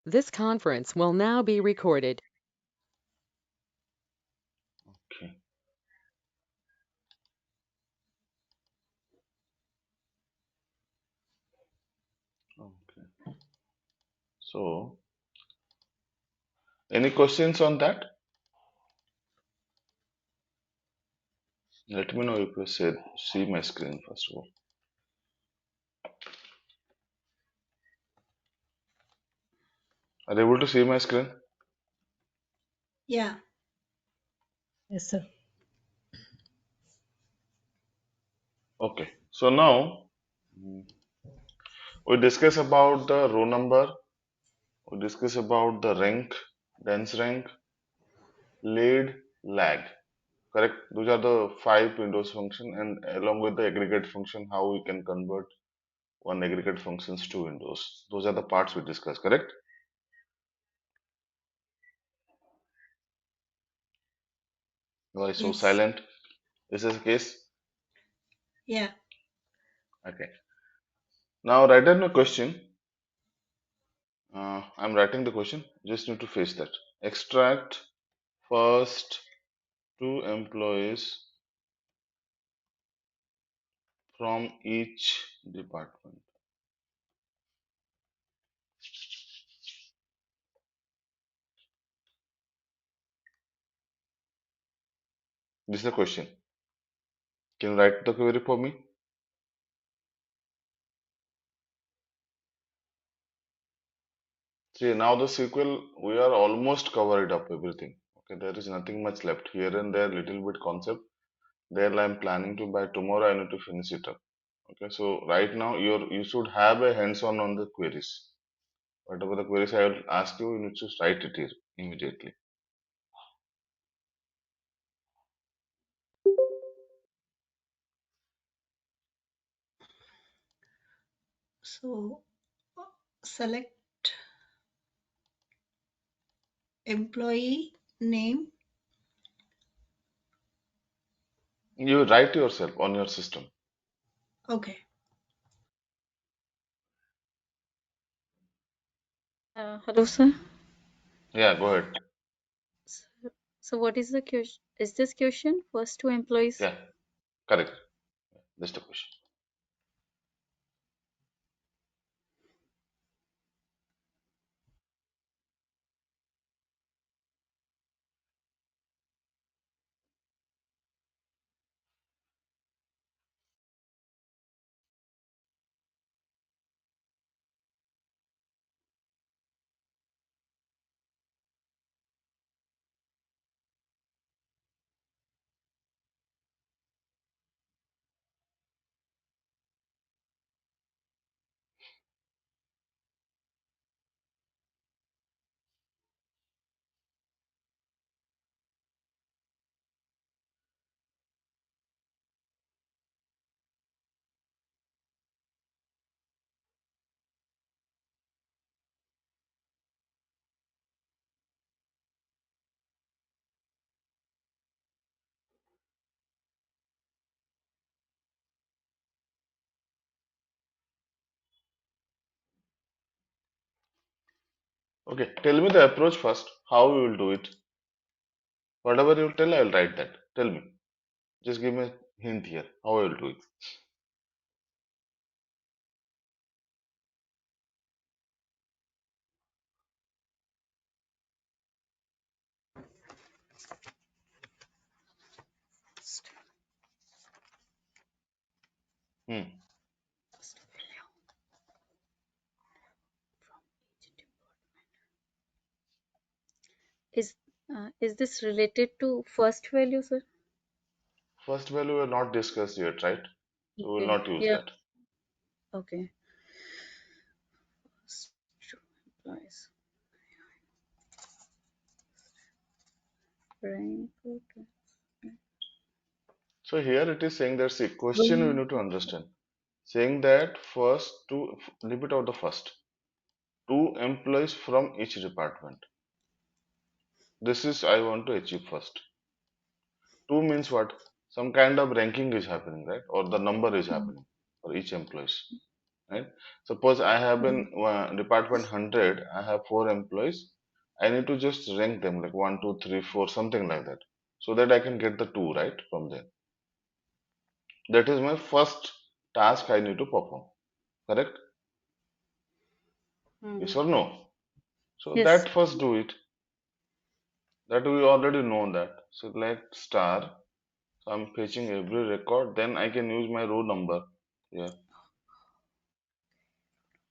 This conference will now be recorded. Okay. Okay. So, any questions on that? Let me know if you see my screen first of all. Are you able to see my screen? Yeah. Yes, sir. Okay. So now we discuss about the row number. We discuss about the rank, dense rank, lead, lag. Correct. Those are the five Windows function, and along with the aggregate function, how we can convert one aggregate functions to Windows. Those are the parts we discuss. Correct. Why so Yes. silent? This is the case. Yeah. Okay. Now write down a question. I'm writing the question. Just need to face that. Extract first two employees from each department. This is the question. Can you write the query for me? See, now the SQL, we are almost covered up everything. Okay, there is nothing much left. Here and there, little bit concept. There, I'm planning to by tomorrow. I need to finish it up. Okay, so right now, you should have a hands-on on the queries. Whatever the queries I will ask you, you need to write it here immediately. So select employee name. You write yourself on your system. Okay. Hello, sir. Yeah, go ahead. So, so what is the question? Is this question first two employees? Yeah, correct. That's the question. Okay, tell me the approach first. How we will do it? Whatever you tell, I will write that. Tell me. Just give me a hint here. How I will do it. Hmm. Is is this related to first value, sir? First value we have not discussed yet, right? So we will Okay. not use Yeah. that. Okay. First two employees. Rank. Okay. So here it is saying that's a question we Room. need to understand. Saying that first two, leave it out the first. Two employees from each department. This is I want to achieve first. Two means what? Some kind of ranking is happening, right? Or the number is Mm. happening for each employees. right? Suppose I have been department 100, I have 4 employees. I need to just rank them like 1 2 3 4, something like that, so that I can get the 2 right from there. That is my first task I need to perform, correct? Yes or no? So Yes. that first do it. That we already know that. Select star. So I'm fetching every record. Then I can use my row number. Yeah.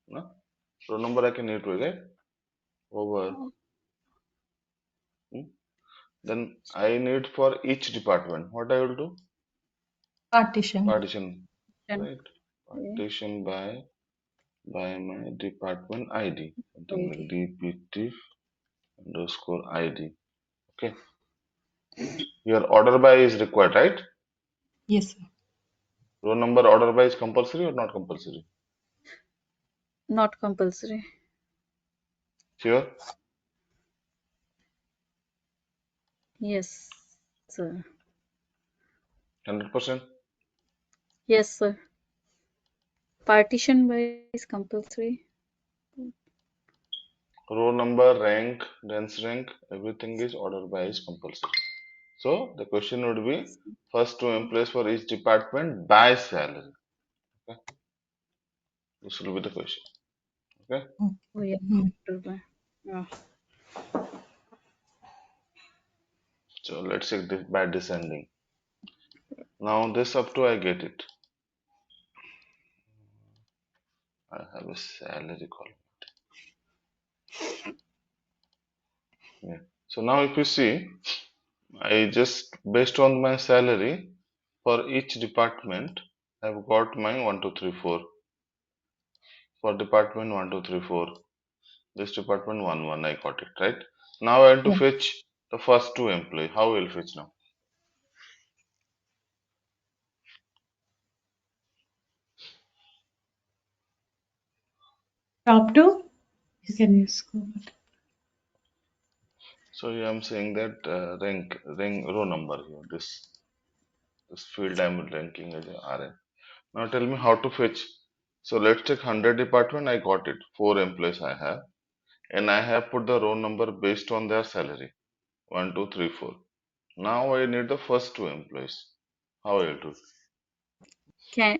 No? Row number I can use, right? Over. Oh, Hmm? Then I need for each department. What I will do? Partition. Partition. then, Right. okay. Partition by my department ID. Something like ID. DPT underscore ID. Okay. Your order by is required, right? Yes, sir. Row number order by is compulsory or not compulsory? Not compulsory. Sure. Yes, sir. 100%. Yes, sir. Partition wise compulsory. Row number, rank, dense rank, everything is order by is compulsory. So the question would be first 2 employees for each department by salary. Okay, this will be the question. Okay, Mm. Oh yeah. Mm. Turbine. Yeah. so let's check this by descending. Now this up to I get it. I have a salary column. Yeah. So now if you see, I just based on my salary for each department, I've got my 1 2 3 4 for department 1 2 3 4. This department 1 1, I got it right. Now I want to Yeah. fetch the first 2 employee. How will fetch now? Top two, you can use. So yeah, I'm saying that rank row number here. This field I'm ranking as a RN. Now tell me how to fetch. So let's take 100 department. I got it. 4 employees I have, and I have put the row number based on their salary. 1 2 3 4. Now I need the first 2 employees. How I will do? Can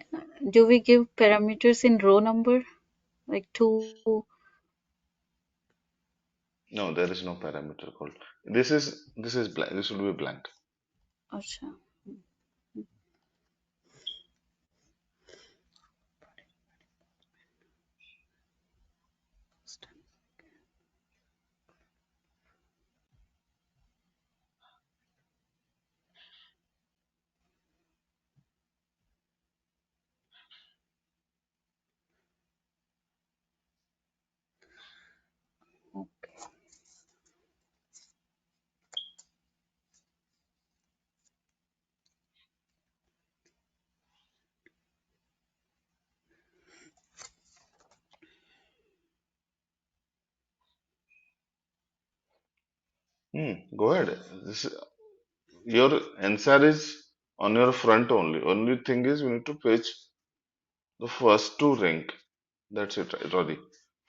do we give parameters in row number like two? No, there is no parameter called. This is blank. This will be blank. Acha. Okay. Go ahead. This your answer is on your front only. Only thing is we need to fetch the first 2 rank. That's it, right, Roddy?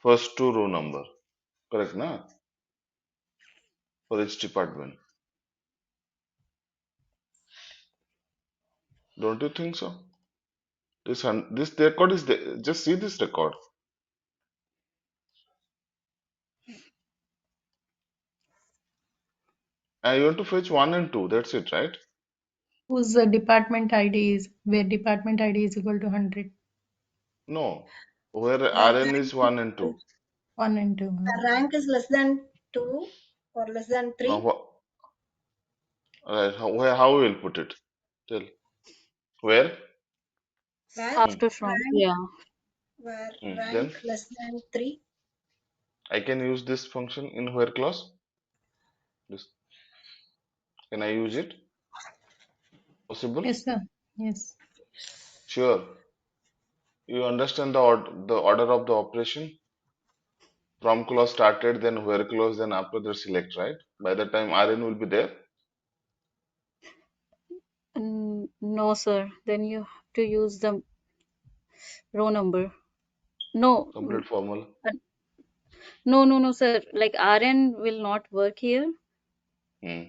First 2 row number. Correct, na? For each department. Don't you think so? This record is there. Just see this record. And you want to fetch 1 and 2. That's it, right? Whose department ID is where department ID is equal to 100. No. Where RN Rank is 1 and 2. 1 and 2. rank is less than 2 or less than Now, 3, right, how we will put it? Tell. Where? where Hmm. After from, rank yeah. where Then rank less than 3. I can use this function in where clause? This can I use it? Possible? Yes, sir. Yes. Sure. You understand the order of the operation? From clause started, then where clause, then after the select, right? By the time RN will be there. No, sir. Then you have to use the row number. No, Complete formula. uh, no, sir. Like RN will not work here. Hmm.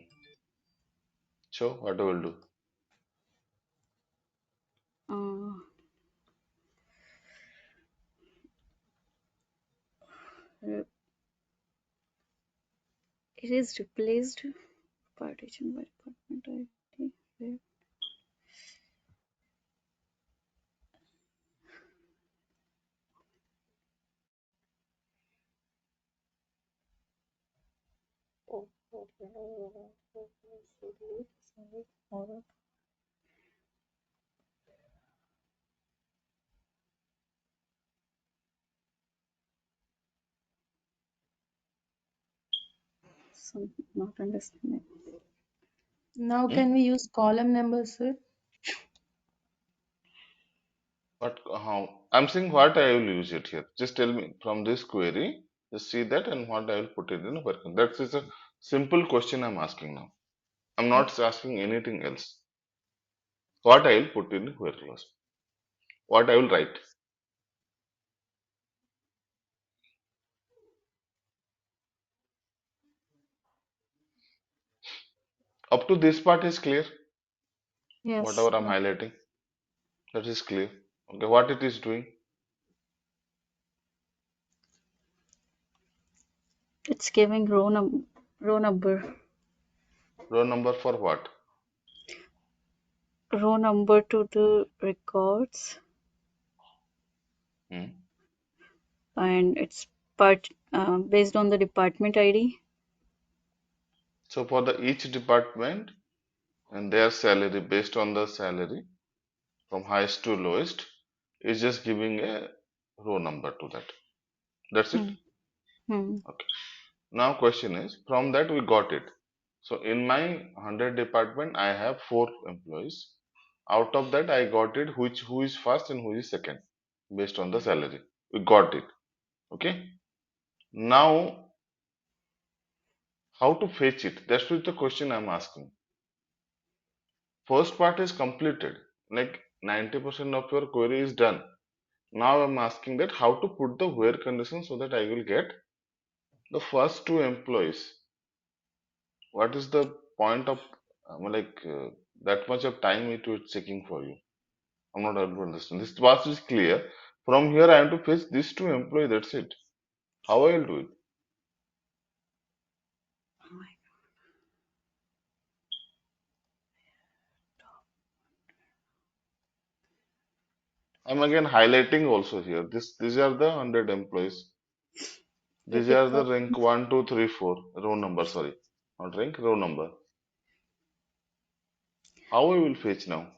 So what I will do? Uh, it is replaced partition by department ID. Where- Some not understanding. Now Hmm? can we use column numbers, sir? What? How? I'm saying what I will use it here. Just tell me from this query. Just see that and what I will put it in a work. That is a simple question I'm asking now. I'm not asking anything else. What I will put in where clause? What I will write? Up to this part is clear. Yes, Whatever I'm highlighting, that is clear. Okay, what it is doing? it's giving row number, Row number for what? row number to the records, Hmm. and it's based on the department ID. So for the each department and their salary based on the salary from highest to lowest is just giving a row number to that. That's it. Hmm. Hmm. Okay. Now question is from that we got it. So in my 100 department I have 4 employees. Out of that I got it which who is first and who is second based on the salary. We got it. Okay. Now how to fetch it? That's what the question I'm asking. First part is completed. Like 90% of your query is done. Now I'm asking that how to put the where condition so that I will get the first 2 employees. What is the point of that much of time it was taking for you? I'm not able to understand. This was is clear. From here I have to fetch these 2 employees. That's it. How I will do it? I'm again highlighting also here. These are the 100 employees. The These are the rank department. 1, 2, 3, 4 row number. Sorry, not rank, row number. How I will fetch now?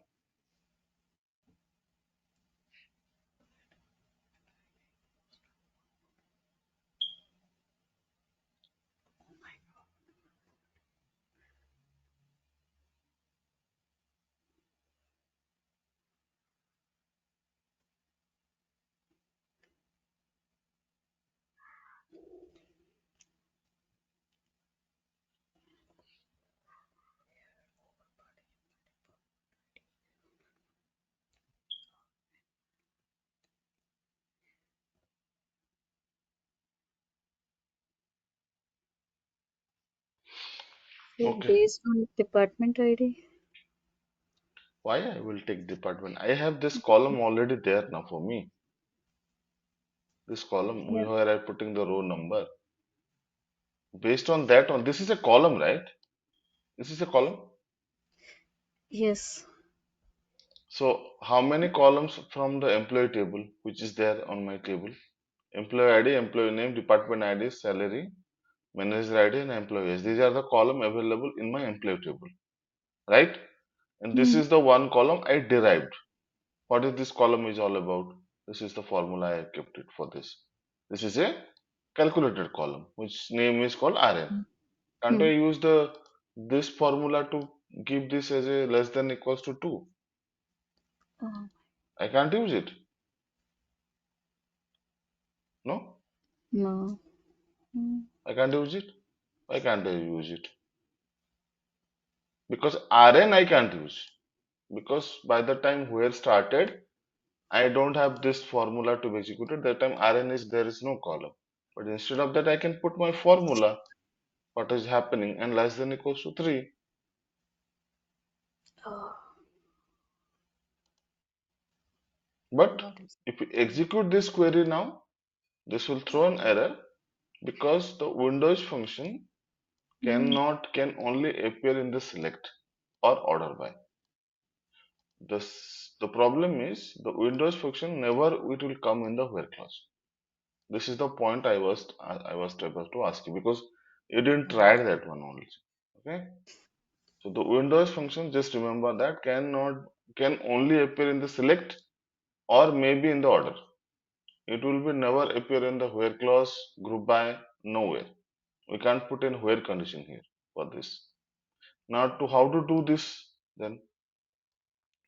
So Okay. based on department ID. Why I will take department? I have this column already there now for me. This column Yeah. where I putting the row number. Based on that on this is a column, right? This is a column. Yes. So how many columns from the employee table which is there on my table? Employee ID, employee name, department ID, salary, manager ID, and employees. These are the column available in my employee table, right? And this Hmm. is the one column I derived. What is this column is all about? This is the formula I kept it for this. This is a calculated column which name is called Rn. Can't I Hmm. use the this formula to give this as a less than equals to 2? Uh, I can't use it. No, no. Hmm. I can't use it. Why can't I use it? Because Rn I can't use. Because by the time where started, I don't have this formula to be executed. That time Rn is there is no column. But instead of that, I can put my formula, what is happening, and less than equals to 3. Oh, But Got it. if we execute this query now, this will throw an error because the Windows function can only appear in the select or order by. The problem is the Windows function never it will come in the where clause. This is the point I was able to ask you because you didn't try that one only. Okay, so the Windows function, just remember that can only appear in the select or maybe in the order. It will be never appear in the where clause, group by, nowhere. We can't put in where condition here for this. Now to how to do this then?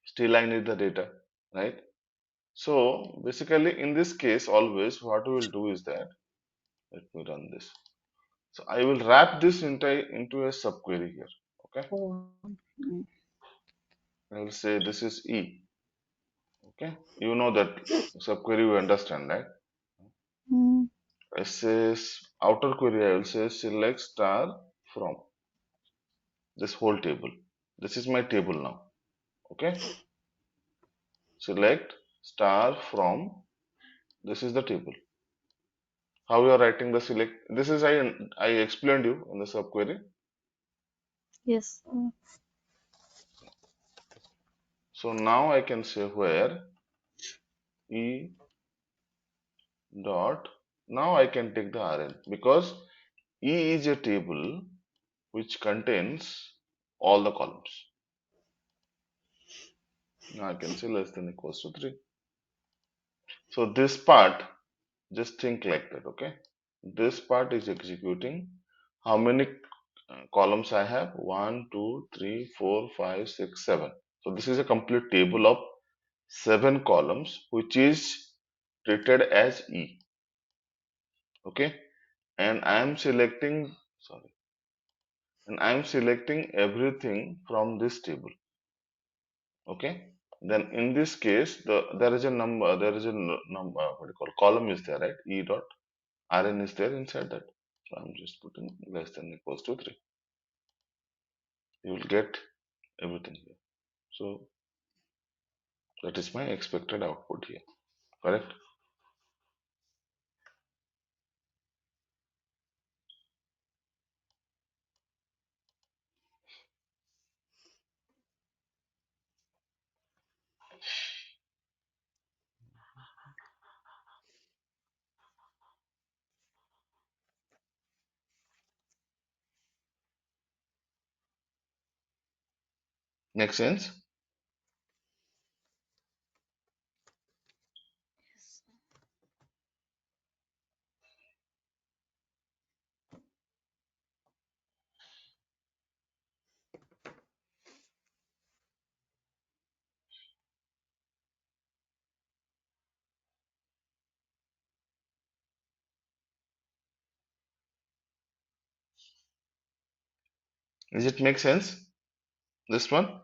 Still I need the data, right? So basically in this case always what we will do is that, let me run this. So I will wrap this into a subquery here. Okay, oh. Mm. I will say this is E. Okay, you know that subquery you understand, right? Mm. I say outer query I will say select star from this whole table. This is my table now. Okay, select star from, this is the table. How you are writing the select? This is I explained you in the subquery. Yes. So now I can say where E dot, now I can take the Rn because E is a table which contains all the columns. Now I can say less than equals to 3. So this part, just think like that, okay? This part is executing how many columns I have? 1, 2, 3, 4, 5, 6, 7. So this is a complete table of 7 columns which is treated as E, okay? And I am selecting, sorry, and I am selecting everything from this table, okay? Then in this case, there is a number, there is a number, what do you call, column is there, right? E dot Rn is there inside that. So I'm just putting less than equals to 3. You will get everything here. So that is my expected output here, correct? Make sense? Does it make sense? This one?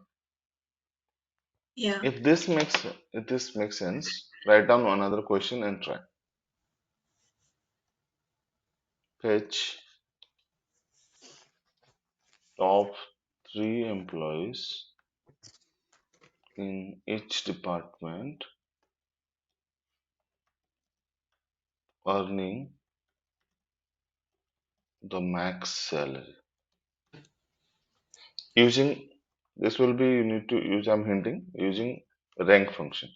Yeah. If this makes sense, write down another question and try. Fetch top 3 employees in each department earning the max salary. Using this will be, you need to use, I'm hinting, using rank function.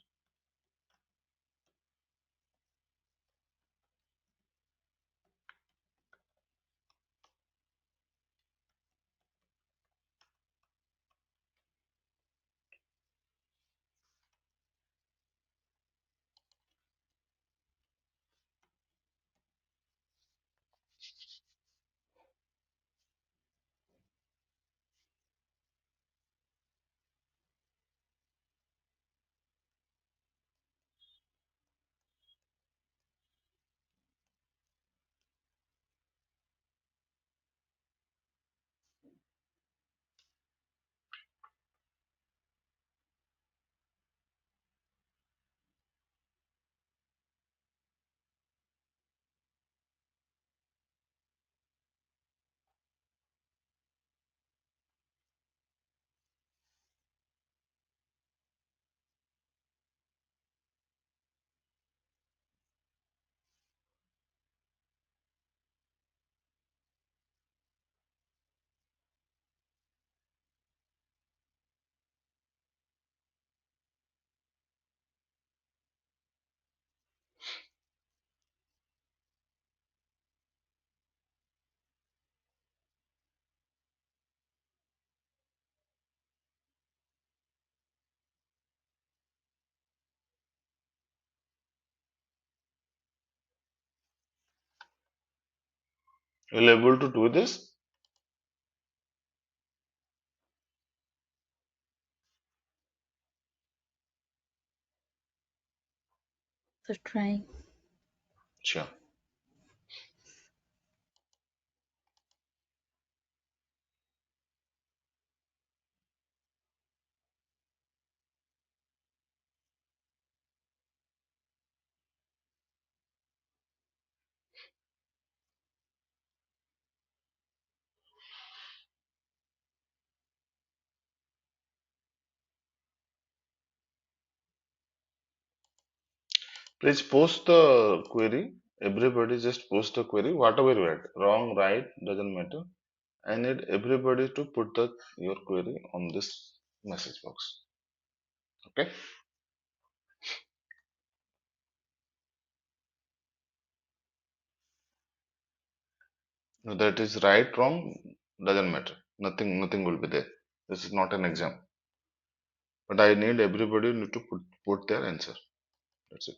You'll able to do this? So trying. Sure. Please post the query. Everybody just post the query. Whatever you write, wrong, right, doesn't matter. I need everybody to put your query on this message box. Okay? Now that is right, wrong, doesn't matter. Nothing will be there. This is not an exam. But I need everybody need to put their answer. That's it.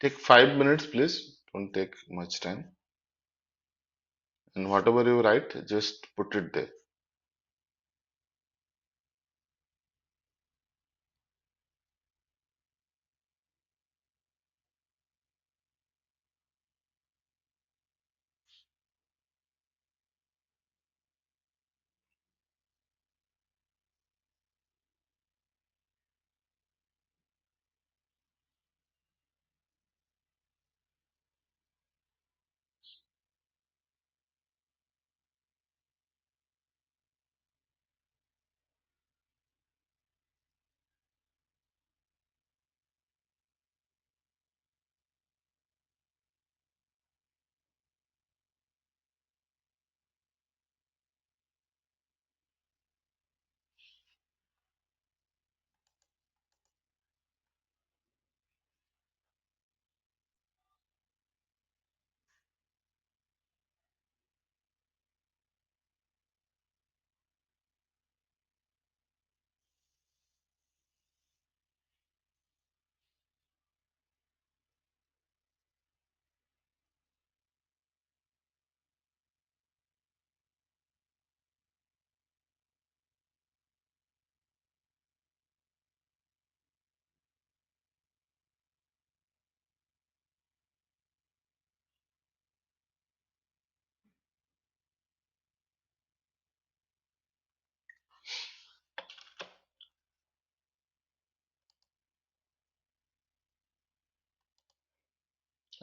Take 5 minutes, please. Don't take much time. And whatever you write, just put it there.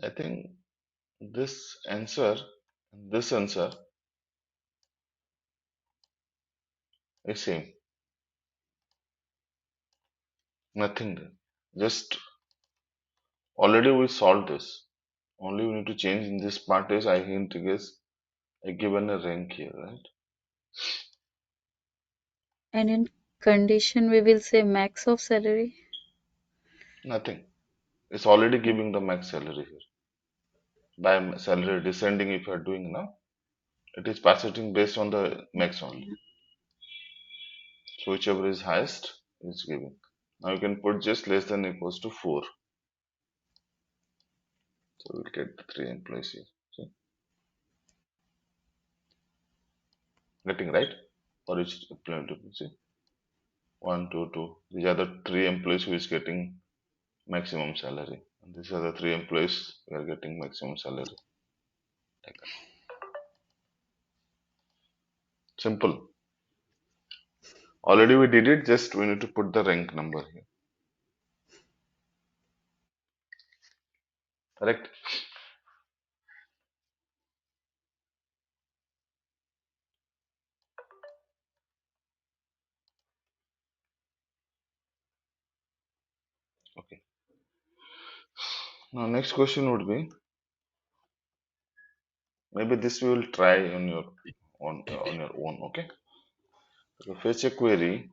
I think this answer and this answer is same. Nothing there. Just already we solved this. Only we need to change in this part is I hint guess I given a rank here, right? And in condition, we will say max of salary. Nothing. It's already giving the max salary here. By salary descending if you are doing now, it is passing based on the max only. So whichever is highest is giving. Now you can put just less than equals to 4. So we'll get the 3 employees here. See? Getting right? For each employee, see? 1, 2, 2. These are the 3 employees who is getting maximum salary. And these are the 3 employees who are getting maximum salary. Like that. Simple. Already we did it, just we need to put the rank number here. Correct? Okay. Now next question would be, maybe this we will try on your own. Okay. So fetch a query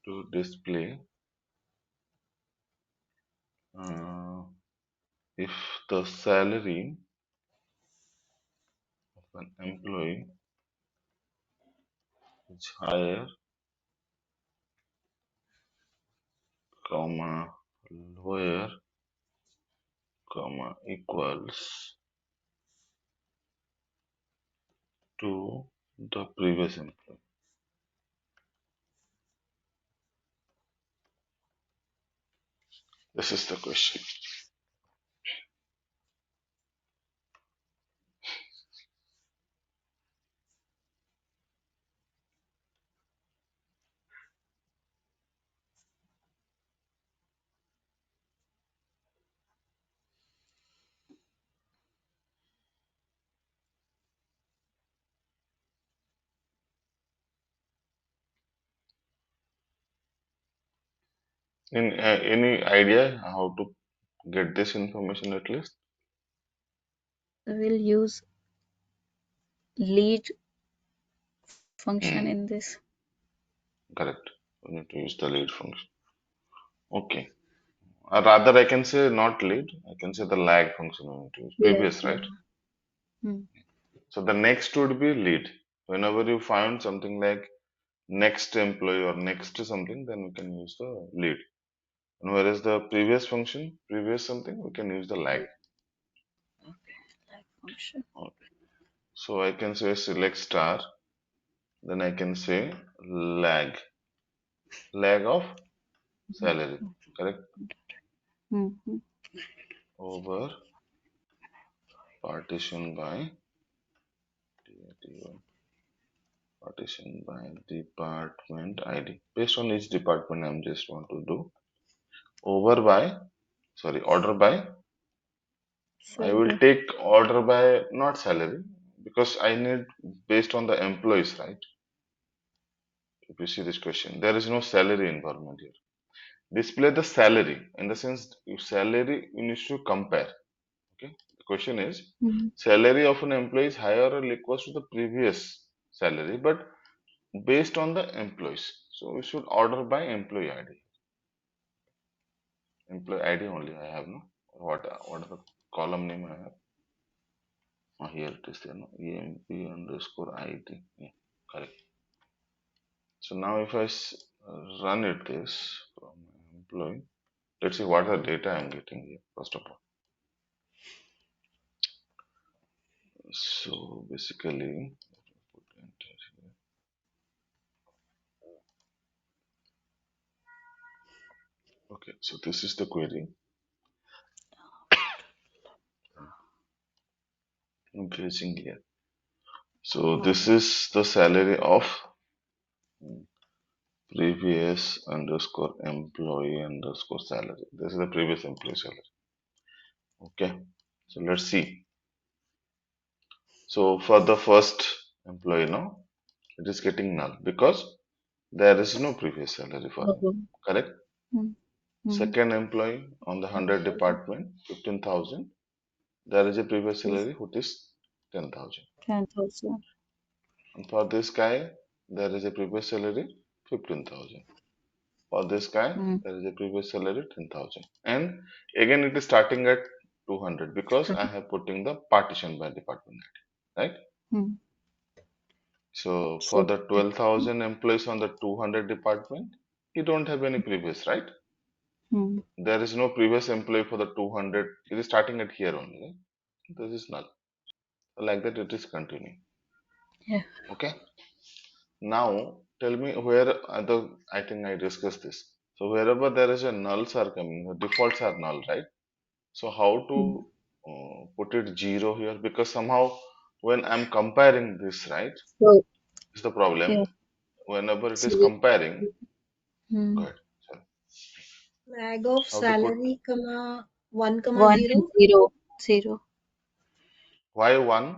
to display uh, if the salary of an employee is higher, comma, lower, comma, equals to the previous employee. This is the question. Any idea how to get this information at least? We'll use lead function Hmm, in this. correct. We need to use the lead function. Okay. Rather, I can say not lead. I can say the lag function we need to use. Yeah. Previous, right? Hmm. So the next would be lead. Whenever you find something like next employee or next to something, then we can use the lead. And whereas the previous function, previous something, we can use the lag. Okay, lag function. Okay. So I can say select star, then I can say lag, lag of salary, correct? Mm-hmm. Over partition by partition by department ID. Based on each department, I'm just want to do over by, sorry, order by. I will Salary. take order by not salary because I need based on the employees, right? If you see this question, there is no salary involvement here. Display the salary in the sense if salary you need to compare. Okay. The question is Mm-hmm. salary of an employee is higher or equals to the previous salary, but based on the employees. So we should order by employee ID. Employee ID only I have no. What are the column name I have? Oh, here it is there no EMP underscore ID. Yeah, correct. So now if I run it this from employee, let's see what are the data I'm getting here first of all. So basically, put enter here. Okay, so this is the query. I'm facing here. So this is the salary of previous underscore employee underscore salary. This is the previous employee salary. Okay, so let's see. So for the first employee now, it is getting null because there is no previous salary for him. Correct? Mm-hmm. Second employee on the 100 department, 15,000. There is a previous salary which is 10,000. 10,000. And for this guy, there is a previous salary 15,000. For this guy, Mm. there is a previous salary 10,000. And again, it is starting at 200 because I have putting the partition by department, right? Mm. So for So, the 12,000 employees on the 200 department, you don't have any previous, right? mm. There is no previous employee for the 200. It is starting at here only, right? This is null. Like that, it is continuing. Yeah. Okay. Now tell me where I think I discussed this. So wherever there is a nulls are coming, the defaults are null, right? So how Mm. to put it zero here? Because somehow when I'm comparing this, right, So, is the yeah. problem. Whenever it is So, comparing, mm. good. Sorry. Lag of How to put salary, comma 1, comma 1 and 0. 0. 0. why one?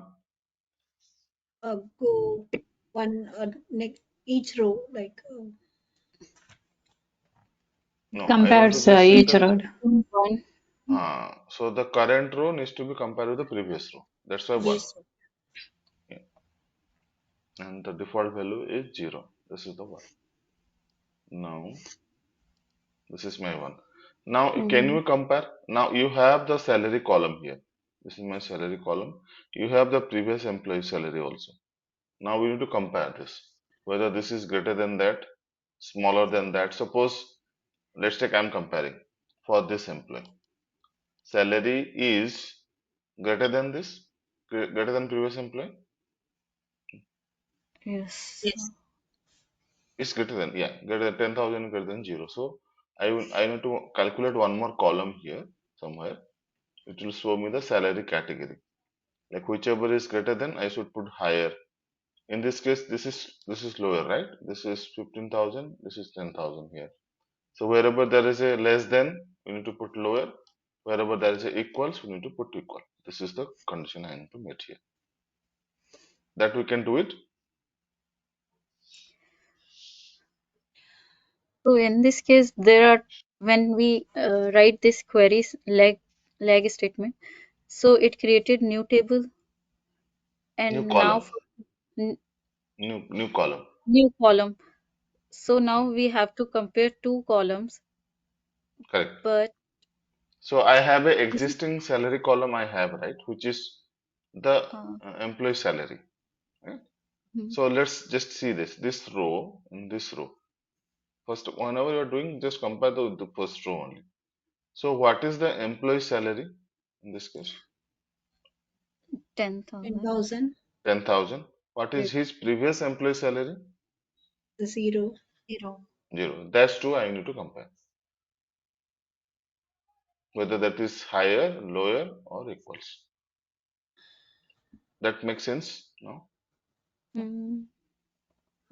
Go one next each row like No, I want to Compares just see each the, road. One. so the current row needs to be compared with the previous row. That's why 1. Yes, sir. Yeah. And the default value is 0. This is the 1. Now, this is my 1. Now, can Mm, you compare? Now, you have the salary column here. This is my salary column. You have the previous employee salary also. Now, we need to compare this. Whether this is greater than that, smaller than that. Suppose, let's take I'm comparing for this employee. Salary is greater than this, greater than previous employee. yes. Yes. It's greater than, yeah, greater than 10,000, greater than 0. So I need to calculate one more column here somewhere. It will show me the salary category. Like whichever is greater than, I should put higher. In this case, this is lower, right? This is 15,000. This is 10,000 here. So wherever there is a less than, we need to put lower. Wherever there is a equals, we need to put equal. This is the condition I need to meet here. That we can do it. So in this case, when we write this queries lag statement, so it created new table, New and now column, for n- new column. new column. So now we have to compare two columns, Correct. but So I have a this is existing salary column I have, right, which is the uh, employee salary. Right? hmm, So let's just see this row and this row. First, whenever you're doing, just compare the first row only. So what is the employee salary in this case? 10,000. 10,000. 10,000. What is Yes, his previous employee salary? The 0. 0. 0. That's two I need to compare. Whether that is higher, lower, or equals. That makes sense? No? Mm,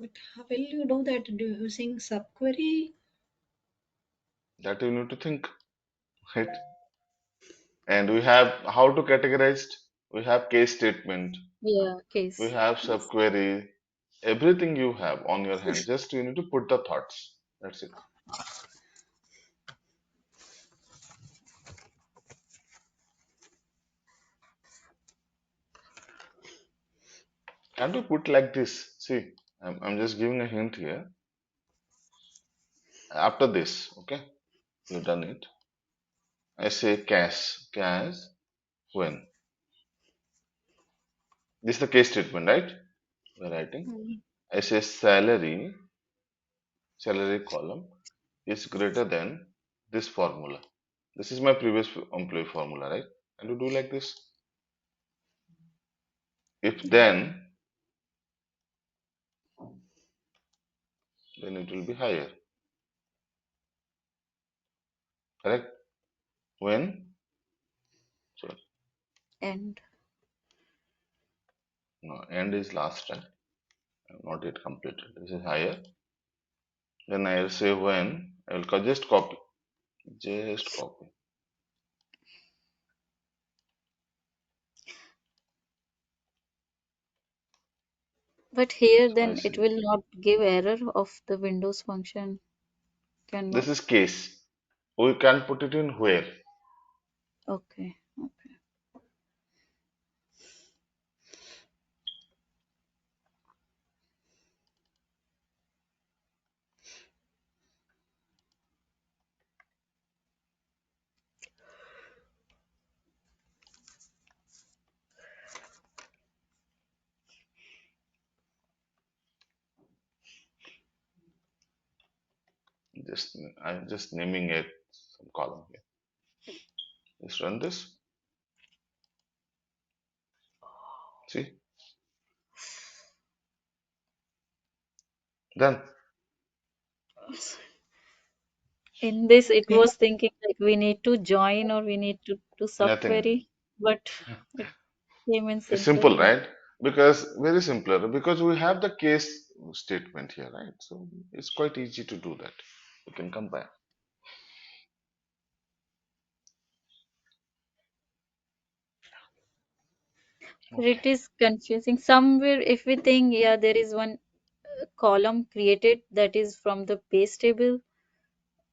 But how will you do that? Using subquery? That you need to think, right? And we have how to categorize. We have case statement. yeah, We case. have Yes. subquery. Everything you have on your hand. Just you need to put the thoughts. That's it. Can't you put like this? See, I'm just giving a hint here. After this, okay, you've done it. I say cash when. This is the case statement, right? We're writing. Mm, I say salary column is greater than this formula. This is my previous employee formula, right? And you do like this. If then it will be higher. Correct? When, sorry, and no, end is last, right? Not yet completed. This is higher. Then I will say when, I will just copy. but here So I then it say, will not give error of the Windows function this cannot. is case. We can put it in where. Okay. I'm just naming it some column here. Just run this. See, done. In this, it Okay. was thinking like we need to join or we need to do Nothing. subquery, but it came in It's simpler. simple, right? Because very simpler. Because we have the case statement here, right? So it's quite easy to do that. You can compare. But Okay. it is confusing. Somewhere, if we think, yeah, there is one column created that is from the base table,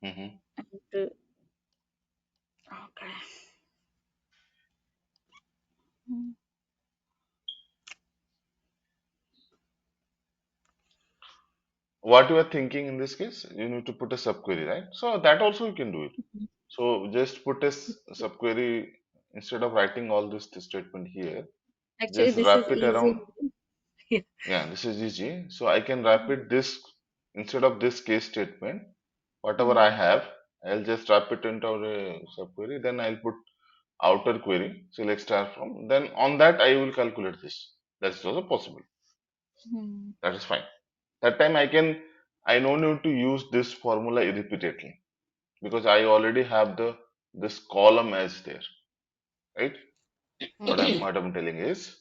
Mm-hmm. And, okay. Hmm. What you are thinking in this case, you need to put a subquery, right? So that also you can do it. So just put a subquery instead of writing all this statement here. Actually, Just this is wrap it easy. around. Yeah. Yeah, this is easy. So I can wrap it this instead of this case statement. Whatever I Hmm. have, I'll just wrap it into a subquery. Then I'll put outer query, select star from. Then on that I will calculate this. That's also possible. Hmm. That is fine. That time I no need to use this formula repeatedly because I already have this column as there, right? What I'm telling is,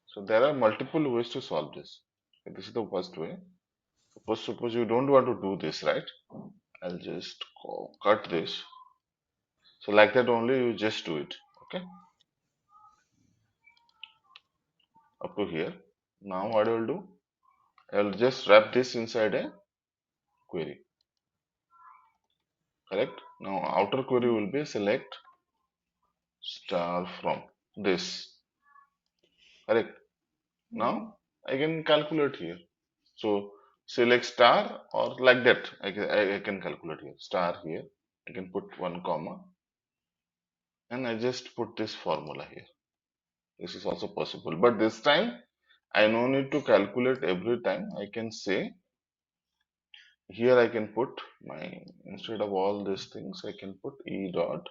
so there are multiple ways to solve this. Okay, this is the first way. Suppose you don't want to do this, right? I'll just cut this. So like that only you just do it. Okay, up to here. Now what I will do? I'll just wrap this inside a query. Correct? Now outer query will be select star from this. Correct? Hmm. Now I can calculate here. So select star or like that. I can calculate here. Star here. I can put one comma and I just put this formula here. This is also possible. But this time I no need to calculate every time. I can say here I can put my instead of all these things I can put e dot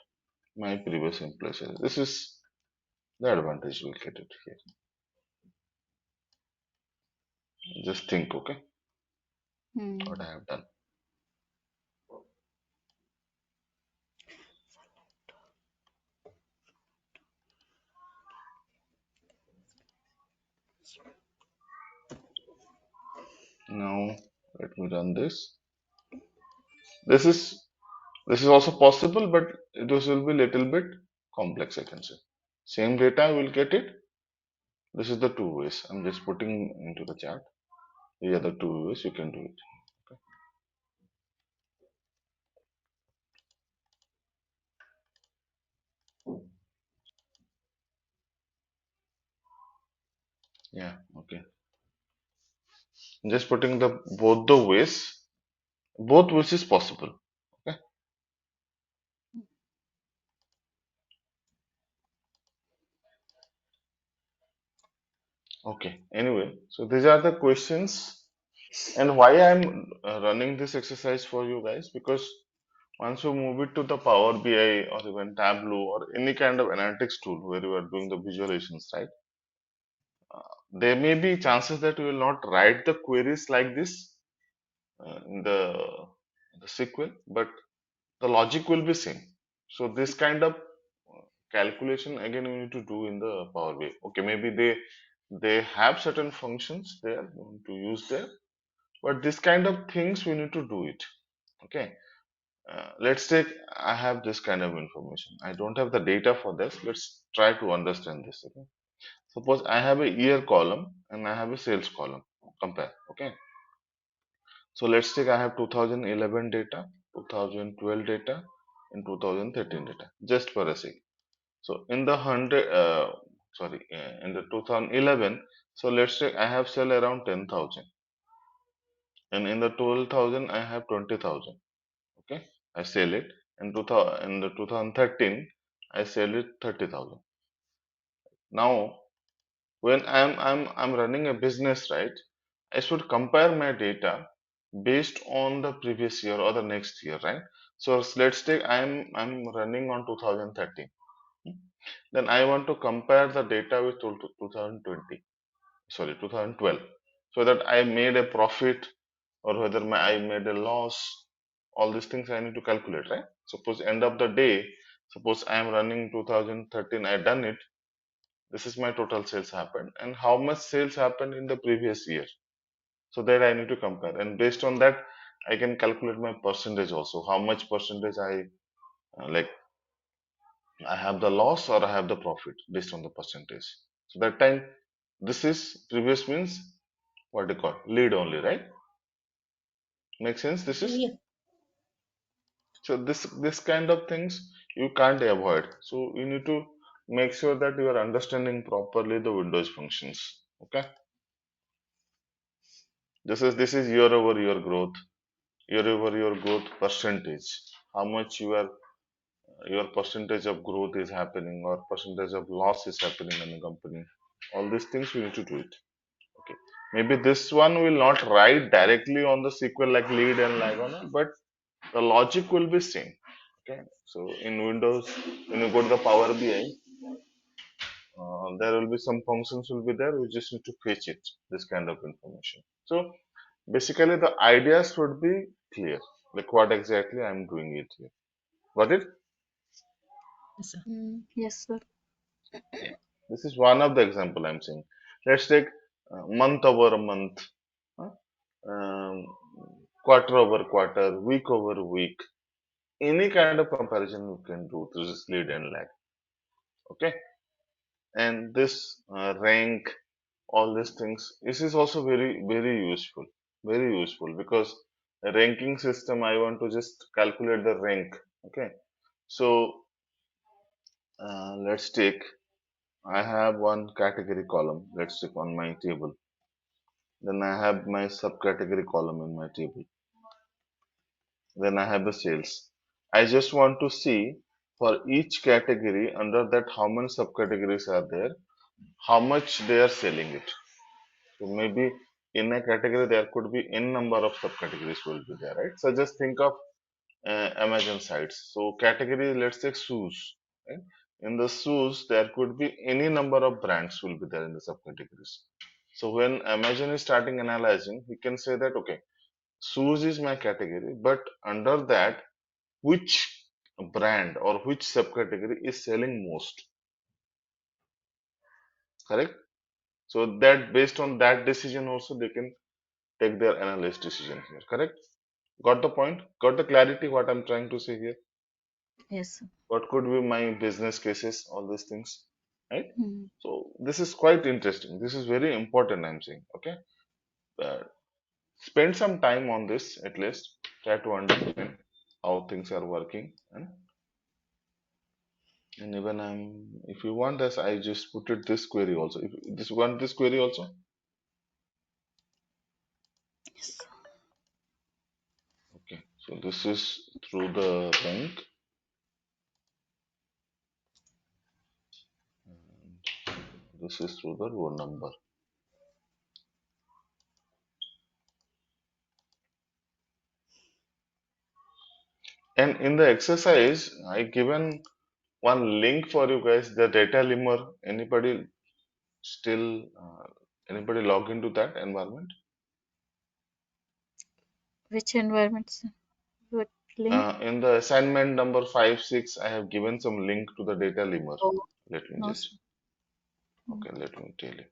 my previous employee salary. This is the advantage we get it here. Just think, okay, what Hmm. I have done. Now let me run this. This is this is also possible, but it will be little bit complex, I can say. Same data will get it. This is the two ways. I'm just putting into the chat. The other two ways you can do it. Yeah, okay. I'm just putting the both ways is possible. Okay. Okay. Anyway, so these are the questions and why I'm running this exercise for you guys because once you move it to the Power BI or even Tableau or any kind of analytics tool where you are doing the visualizations, right? There may be chances that you will not write the queries like this in the SQL, but the logic will be same. So this kind of calculation again you need to do in the Power BI. Okay, maybe they have certain functions there to use there, but this kind of things we need to do it. Okay, let's take I have this kind of information. I don't have the data for this. Let's try to understand this. Okay, suppose I have a year column and I have a sales column. Compare. Okay, so let's take I have 2011 data, 2012 data, and 2013 data just for a sake. So in the in the 2011, so let's say I have sell around 10,000, and in the 12,000 I have 20,000. Okay, I sell it. In 2000, in the 2013, I sell it 30,000. Now, when I'm running a business, right? I should compare my data based on the previous year or the next year, right? So let's take I'm running on 2013. Then I want to compare the data with 2020. Sorry, 2012, so that I made a profit or whether I made a loss. All these things I need to calculate, right? Suppose end of the day, suppose I am running 2013, I done it. This is my total sales happened and how much sales happened in the previous year. So that I need to compare, and based on that, I can calculate my percentage also. How much percentage like I have the loss or I have the profit based on the percentage. So that time, this is previous means what they call lead only, right? Make sense? This is Yeah. So this kind of things you can't avoid. So you need to make sure that you are understanding properly the Windows functions. Okay. This is year over year growth percentage. How much your percentage of growth is happening or percentage of loss is happening in the company. All these things we need to do it. Okay. Maybe this one will not write directly on the SQL like lead and lag on it, but the logic will be same. Okay. So in Windows, when you go to the Power BI, there will be some functions will be there. We just need to fetch it, this kind of information. So basically the ideas would be clear, like what exactly I'm doing it here. Got it? Yes, sir. Yes, sir. This is one of the example I'm saying. Let's take month over month, huh? um, quarter over quarter, week over week. Any kind of comparison you can do through this lead and lag. Okay, and this rank, all these things. This is also very useful because a ranking system. I want to just calculate the rank. Okay, so let's take. I have one category column. Let's take on my table. Then I have my subcategory column in my table. Then I have the sales. I just want to see for each category under that how many subcategories are there, how much they are selling it. So maybe in a category there could be n number of subcategories will be there, right? So just think of Amazon sites. So category, let's say shoes. Right? In the shoes, there could be any number of brands will be there in the subcategories. So when Amazon is starting analyzing, we can say that okay, shoes is my category, but under that, which brand or which subcategory is selling most? Correct? So that based on that decision also they can take their analysis decision here. Correct? Got the point? Got the clarity what I'm trying to say here? Yes, sir. What could be my business cases? All these things, right? Mm. So this is quite interesting. This is very important. I'm saying. Okay. Uh, Spend some time on this at least. Try to understand how things are working and even if you want this, I just put it this query also. If this want this query also, Yes. okay. So this is through the rank. This is through the row number. And in the exercise, I given one link for you guys. The data limmer. Still, anybody log into that environment? Which environment, sir? What link? In the assignment number 5, 6, I have given some link to the data limmer. Oh, Let me no, just, sir. okay, let me tell you.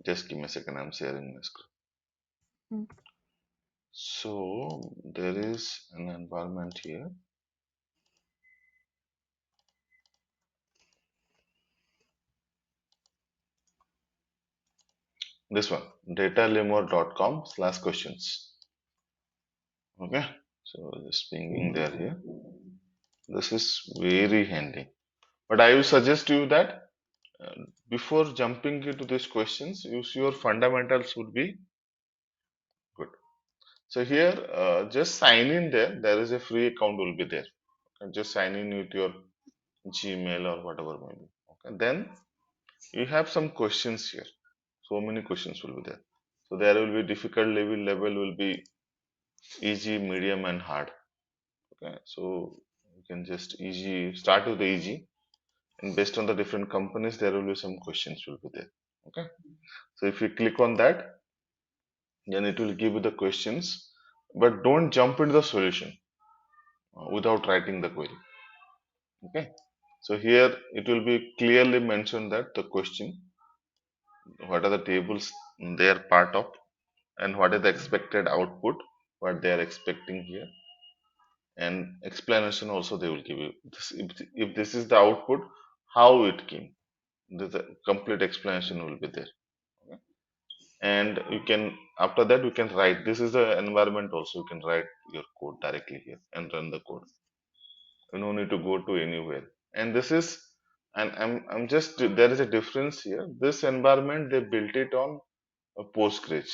Just give me a second, I'm sharing my screen. Mm. So, there is an environment here. This one, datalimmer.com/questions. Okay, so just pinging there here. This is very handy. But I will suggest you that before jumping into these questions, use your fundamentals would be good. So here, just sign in there. There is a free account will be there. Okay, just sign in with your Gmail or whatever maybe. Okay, then you have some questions here. So many questions will be there. So there will be difficult level will be easy, medium, and hard. Okay, so you can just easy start with the easy, and based on the different companies, there will be some questions will be there. Okay, so if you click on that, then it will give you the questions, but don't jump into the solution without writing the query. Okay, so here it will be clearly mentioned that the question, what are the tables they are part of, and what is the expected output, what they are expecting here, and explanation also they will give you. If this is the output, how it came, the complete explanation will be there. Okay? and you can, after that you can write. This is the environment also. You can write your code directly here and run the code. You don't need to go to anywhere. And this is, and I'm just, there is a difference here. This environment they built it on a Postgres.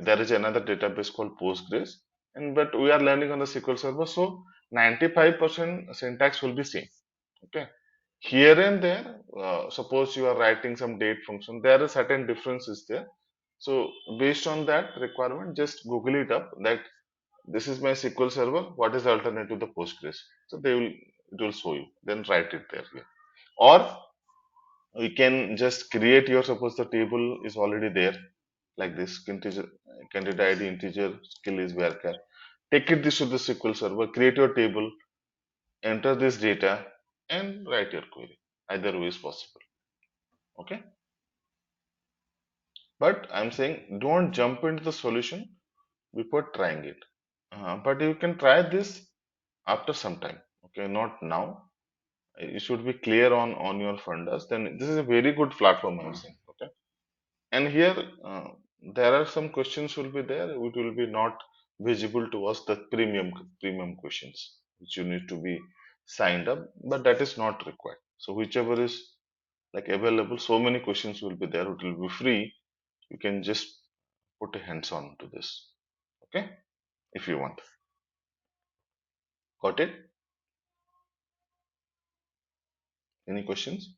There is another database called Postgres, and but we are learning on the SQL Server, so 95% syntax will be same. Okay, here and there, suppose you are writing some date function, there are certain differences there. So based on that requirement, just Google it up that this is my SQL Server. What is the alternative to the Postgres? So they will, it will show you. Then write it there. Yeah. Or we can just create your, suppose the table is already there like this, integer, candidate ID integer, skill is varchar. Take it this to the SQL Server, create your table, enter this data, and write your query. Either way is possible. Okay, but I'm saying don't jump into the solution before trying it. But you can try this after some time. Okay, not now. You should be clear on your funders. Then this is a very good platform, I'm saying. Okay, and here there are some questions will be there. It will be not visible to us, the premium questions which you need to be signed up, but that is not required. So whichever is like available, so many questions will be there. It will be free. You can just put a hands on to this. Okay, if you want. Got it? Any questions?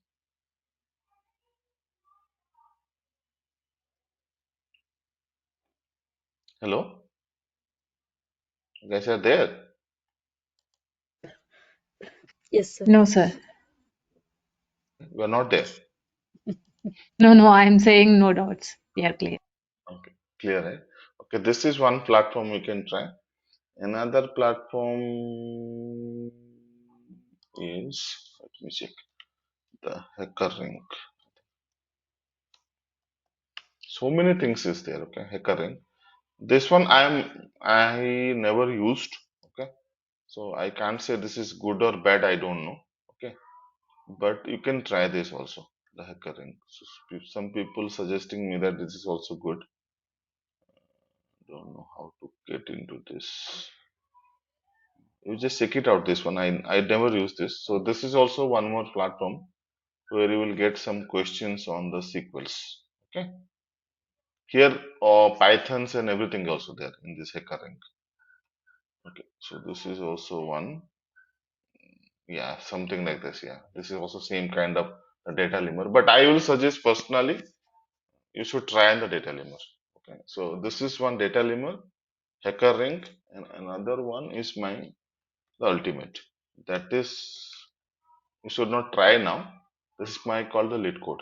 Hello, you guys are there? Yes, sir. No, sir. You are not there. No, I'm saying no doubts. We are clear. Okay, clear, right? Okay, this is one platform you can try. Another platform is, let me check, the hacker rank. So many things is there. Okay, hacker rank. This one I never used. Okay, so I can't say this is good or bad. I don't know. Okay, but you can try this also, the hacker rank. So some people suggesting me that this is also good. Don't know how to get into this. You just check it out. This one I never used this. So this is also one more platform where you will get some questions on the sequels. Okay, here Pythons and everything also there in this hacker rank. Okay, so this is also one. Yeah, something like this. Yeah, this is also same kind of a data limmer. But I will suggest personally you should try on the data limmer. Okay, so this is one data limmer, hacker rank, and another one is my the ultimate. That is, you should not try now. This is my called the lead code.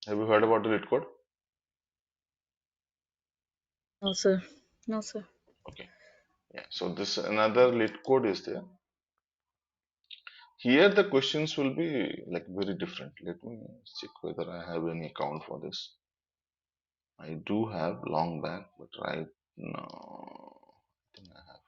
Have you heard about the lead code? No, sir. No, sir. Okay. Yeah. So this another lead code is there. Here the questions will be like very different. Let me check whether I have any account for this. I do have long back, but right now I think I have.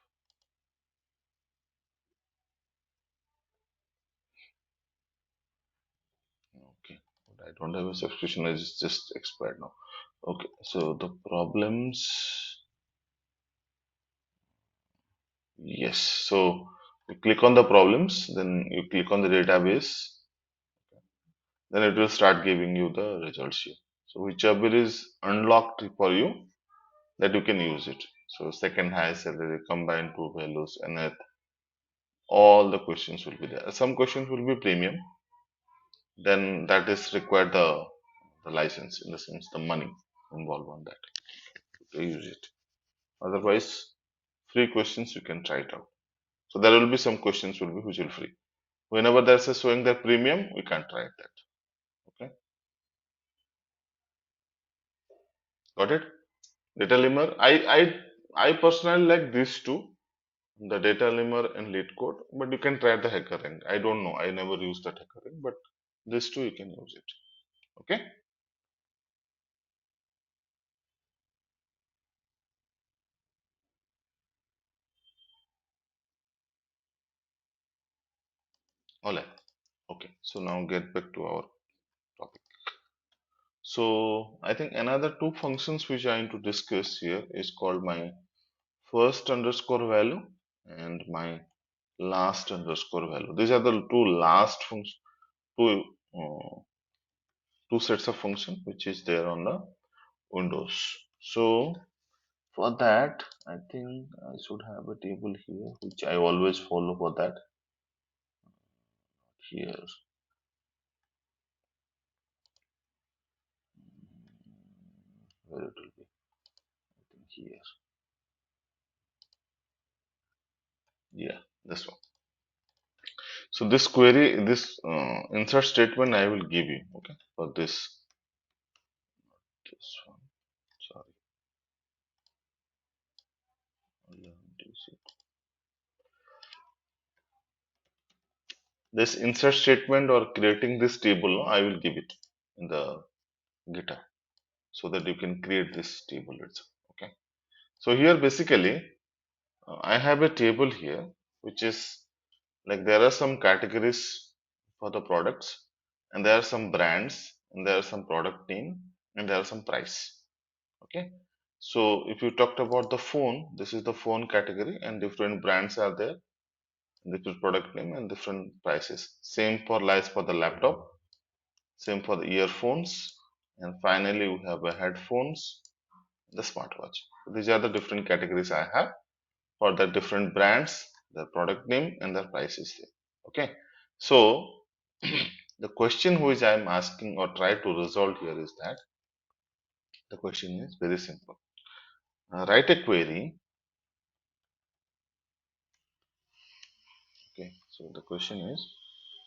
Okay, but I don't have a subscription. It's just expired now. Okay. So the problems. Yes. So you click on the problems, then you click on the database, then it will start giving you the results here. So whichever is unlocked for you, that you can use it. So second highest salary, combined two values, and all the questions will be there. Some questions will be premium, then that is required the license, in the sense the money involved on that to use it. Otherwise, free questions you can try it out. So there will be some questions will be which will free. Whenever there's a showing that premium, we can try that. Okay, got it? Data limmer. I personally like these two, the data limmer and lead code, but you can try the hacker rank. I don't know. I never used that hacker rank, but these two you can use it. Okay. All right. Okay. So now get back to our topic. So I think another two functions which I need to discuss here is called my first underscore value and my last underscore value. These are the two last functions, two two sets of function which is there on the Windows. So for that, I think I should have a table here which I always follow for that. Here, where it will be, I think here. Yeah, this one. So this query, this insert statement, I will give you. Okay, for this one. Sorry. This insert statement or creating this table, I will give it in the GitHub so that you can create this table itself. Okay. So here basically I have a table here which is like there are some categories for the products and there are some brands and there are some product name and there are some price. Okay. So if you talked about the phone, this is the phone category and different brands are there, different product name and different prices. Same for lies for the laptop, same for the earphones, and finally we have a headphones, the smartwatch. So these are the different categories I have for the different brands, their product name and their prices there. Okay. So the question which I am asking or try to resolve here is that the question is very simple. Write a query. Okay. So the question is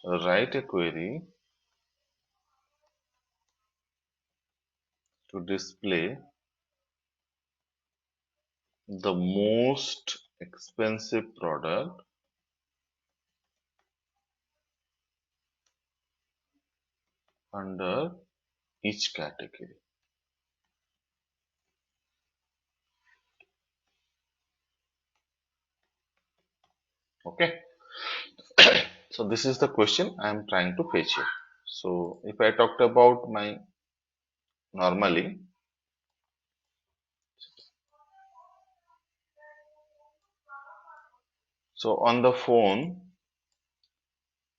write a query to display the most expensive product under each category. Okay. So this is the question I am trying to fetch here. So if I talked about my normally, so on the phone,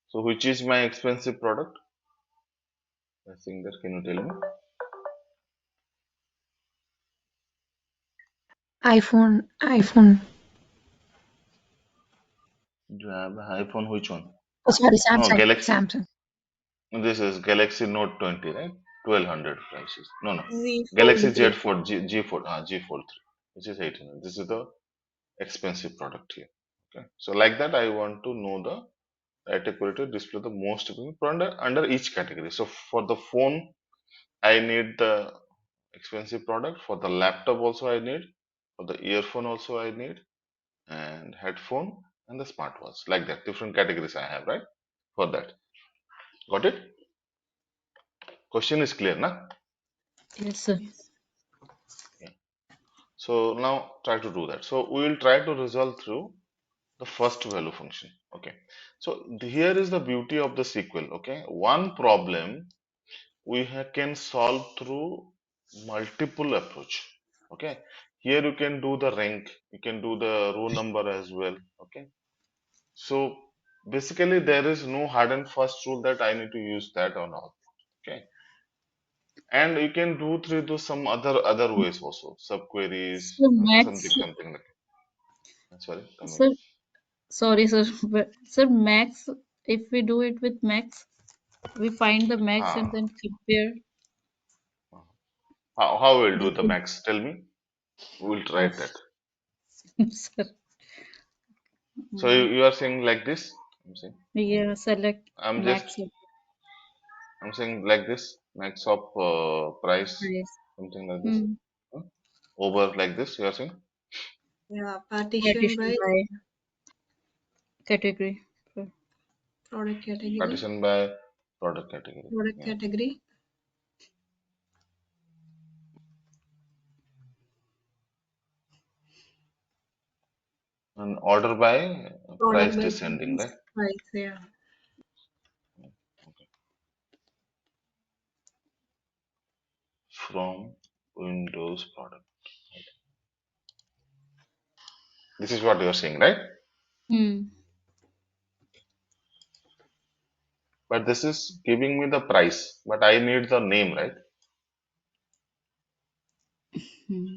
so which is my expensive product? I think that, can you tell me? iPhone. Do you have an iPhone? Which one? Oh, sorry, No, Samsung. Galaxy. Samsung. This is Galaxy Note 20, right? 1200 prices. No. Z Galaxy Fold Z 3. Fold, G Fold, G Fold 3, which is 1800. This is the expensive product here. Okay. So like that, I want to know the right equity to display the most expensive product under each category. So for the phone, I need the expensive product. For the laptop also I need. For the earphone also I need. And headphone and the smartwatch. Like that. Different categories I have, right? For that. Got it? Question is clear, na? Yes, sir. Yes. Yeah. So now try to do that. So we will try to resolve through the first value function. Okay. So here is the beauty of the SQL. Okay. One problem we can solve through multiple approach. Okay. Here you can do the rank, you can do the row number as well. Okay. So basically there is no hard and fast rule that I need to use that or not. Okay. And you can do through some other ways also, subqueries, So something max, something like. Sorry, come sir, again. sorry, sir, but sir, max, if we do it with max, we find the max and Ah, then compare how we'll do the the, max? Tell me. We'll try uh, that. sir, So mm, you are saying like this. I'm saying. yeah, select I'm just max of I'm saying like this, max of price, price, something like this. hmm. Hmm? Over like this, you are saying? Yeah, partition Partition by by category. So, product category. Partition by product category. Product Yeah. category. And order by Order price by descending, right? price. Yeah. Okay. from Windows product. This is what you are saying, right? Hmm. But this is giving me the price, but I need the name, right? Hmm.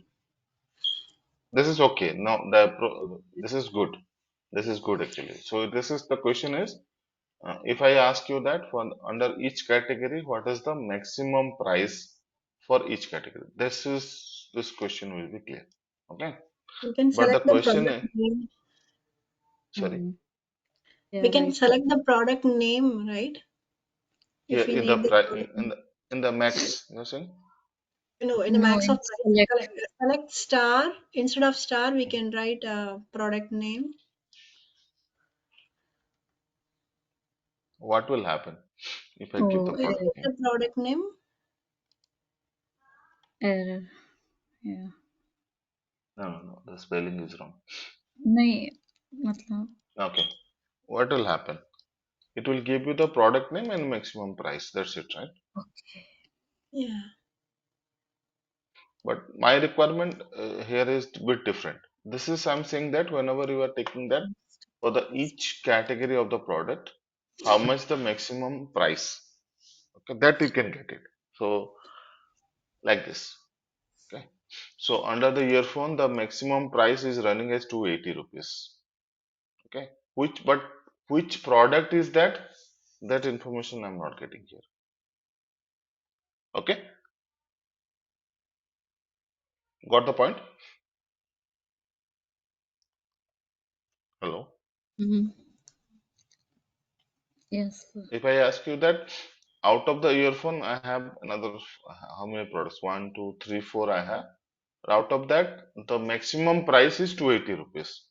This is okay. No, this is good. This is good actually. So this is the question is, if I ask you that for under each category, what is the maximum price for each category? This question will be clear. Okay. We can But the select the question product is, name. sorry, Hmm. We Yeah, can right. select the product name, right? here If we in the need the product in name. the max, you're saying No, in the No, max of it's price, select. select star. Instead of star, we can write product name. what will happen if I give the Oh, Will you product get name? the product name? error. Yeah. No, the spelling is wrong. नहीं मतलब. Okay, what will happen? It will give you the product name and maximum price. That's it, right? Okay. Yeah. But my requirement here is a bit different. This is I'm saying that whenever you are taking that for the each category of the product, how much the maximum price? Okay, that you can get it. So like this. Okay. So under the earphone, the maximum price is running as 280 rupees. Okay. Which product is that? That information I'm not getting here. Okay. Got the point? Hello. Mm-hmm. Yes, sir. If I ask you that out of the earphone, I have another how many products? One, two, three, four. I have. Out of that, the maximum price is 280 rupees.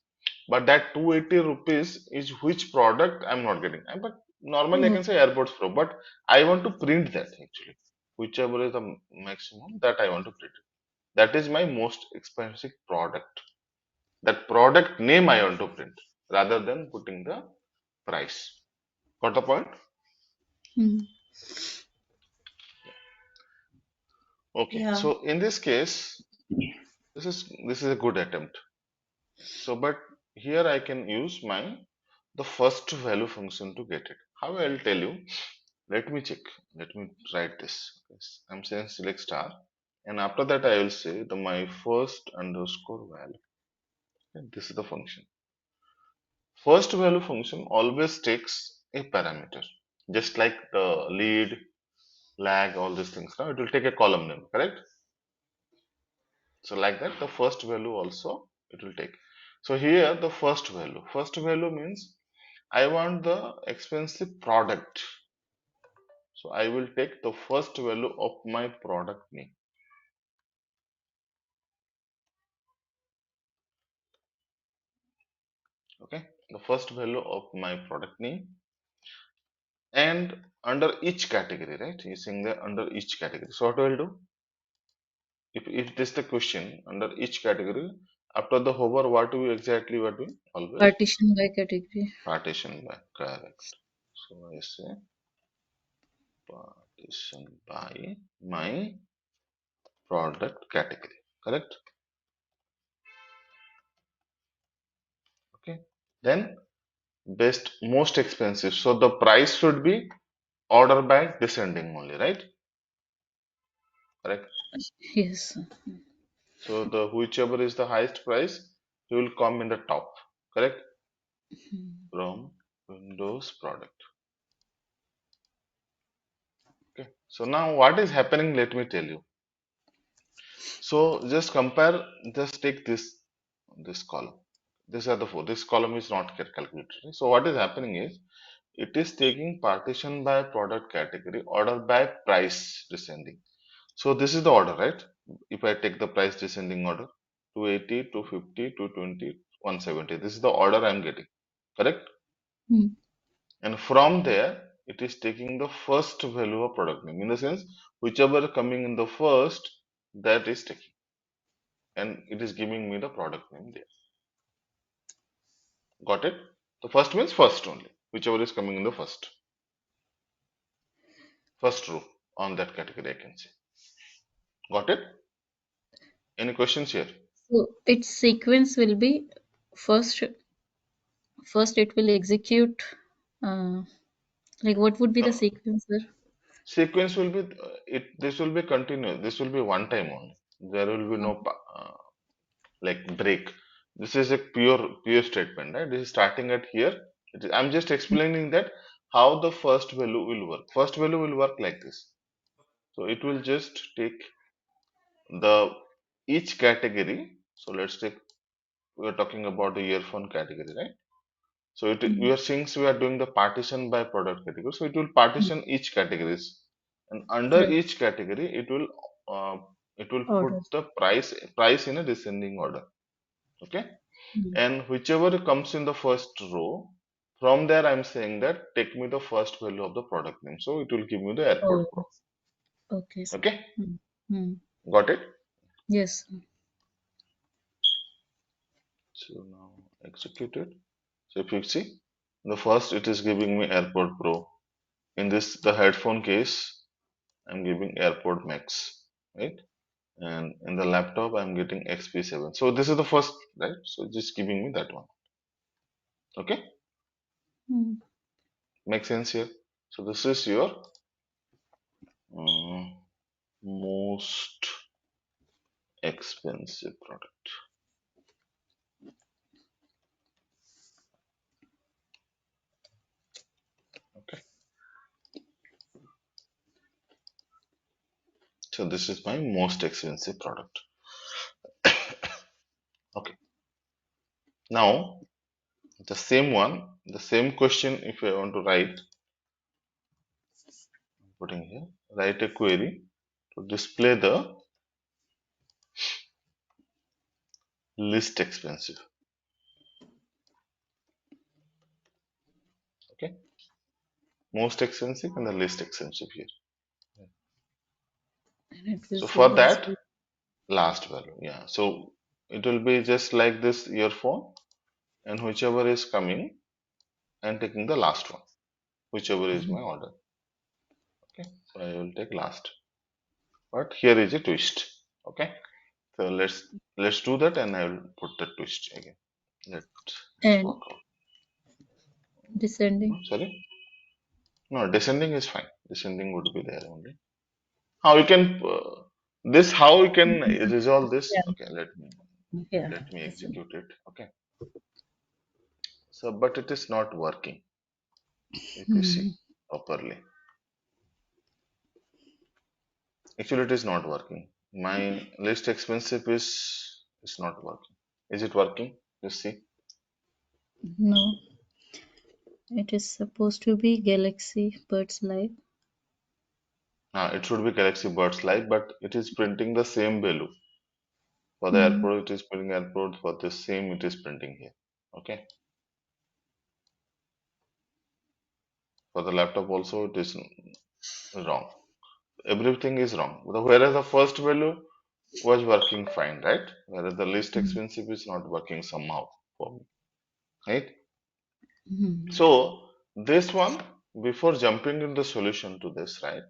But that 280 rupees is which product I'm not getting. But normally I Oh, can say AirPods Pro, but I want to print that actually. Whichever is the maximum that I want to print. That is my most expensive product. That product name I want to print rather than putting the price. Got the point? mm-hmm. Okay. Yeah. So in this case, this is a good attempt. So, but here I can use my the first value function to get it. How I'll tell you. Let me check. Let me write this. Yes, I'm saying select star, and after that I will say the my first underscore value. And this is the function. First value function always takes a parameter, just like the lead, lag, all these things. Now it will take a column name, correct? So like that, the first value also it will take. So here the first value. First value means I want the expensive product. So I will take the first value of my product name. Okay, the first value of my product name and under each category, right? Using the under each category. So what I will do? If this is the question under each category, after the hover, what do we exactly what do? Always Partition by category. partition by, correct. So I say partition by my product category, correct? Okay. Then best most expensive. So the price should be order by descending only, right? Correct. Yes, sir. So the whichever is the highest price, he will come in the top. Correct? Mhm. From Windows product. Okay. So now what is happening? Let me tell you. So just compare. Just take this column. These are the four. This column is not get calculated. So what is happening is it is taking partition by product category, order by price descending. So this is the order, right? If I take the price descending order, 280, 250, 220, 170. This is the order I'm getting, correct? Mm. And from there, it is taking the first value of product name. In the sense, whichever coming in the first, that is taking. And it is giving me the product name there. Got it? The first means first only. Whichever is coming in the first row on that category, I can say. Got it? Any questions here? So its sequence will be first it will execute uh, like what would be the No, sequence, sir? sequence will be this will be continuous. This will be one time only. There will be no like break. This is a pure statement, right? This is starting at here. I'm just explaining that how the first value will work. First value will work like this. So it will just take the each category. So let's take, we are talking about the earphone category, right? So we are since we are doing the partition by product category, so it will partition each categories, and under Right. each category uh, it will put Order. the price in a descending order. Okay, Mm. and whichever comes in the first row, from there I'm saying that take me the first value of the product name. So it will give me the Oh, AirPod Pro. okay, sir. Okay, Mm. Mm. got it? Yes, sir. So now execute it. So if you see, the first it is giving me AirPod Pro. In this, the headphone case, I'm giving AirPod Max, right? And in the laptop, I'm getting XP7. So this is the first, right? So just giving me that one. Okay, Mm. makes sense here. So this is your uh, most expensive product. Okay, so this is my most expensive product. Okay, now the same one, the same question. If I want to write, putting here, write a query to display the least expensive. Okay, most expensive and the least expensive here. And it will So show for last that, week. last value, yeah. So it will be just like this earphone, and whichever is coming, I'm taking the last one, whichever is my order. Okay, so I will take last. But here is a twist. Okay, so let's do that, and I will put the twist again. Let's And work out. descending. Sorry, no, descending is fine. Descending would be there only. How you can this? How you can resolve this? Yeah. Okay, Yeah. let me Descending. execute it. Okay, so but it is not working. If you see Mm. properly, actually it is not working. My least expensive is not working. Is it working? You see, No, it is supposed to be Galaxy Buds Live. it should be Galaxy Buds Live, but it is printing the same value. For the Mm. airport, it is printing airport. For the same, it is printing here. Okay. For the laptop also, it is wrong. Everything is wrong. Whereas the first value was working fine, right? Whereas the least Mm. expensive is not working somehow for me, right? Mm. So this one, before jumping in the solution to this, right?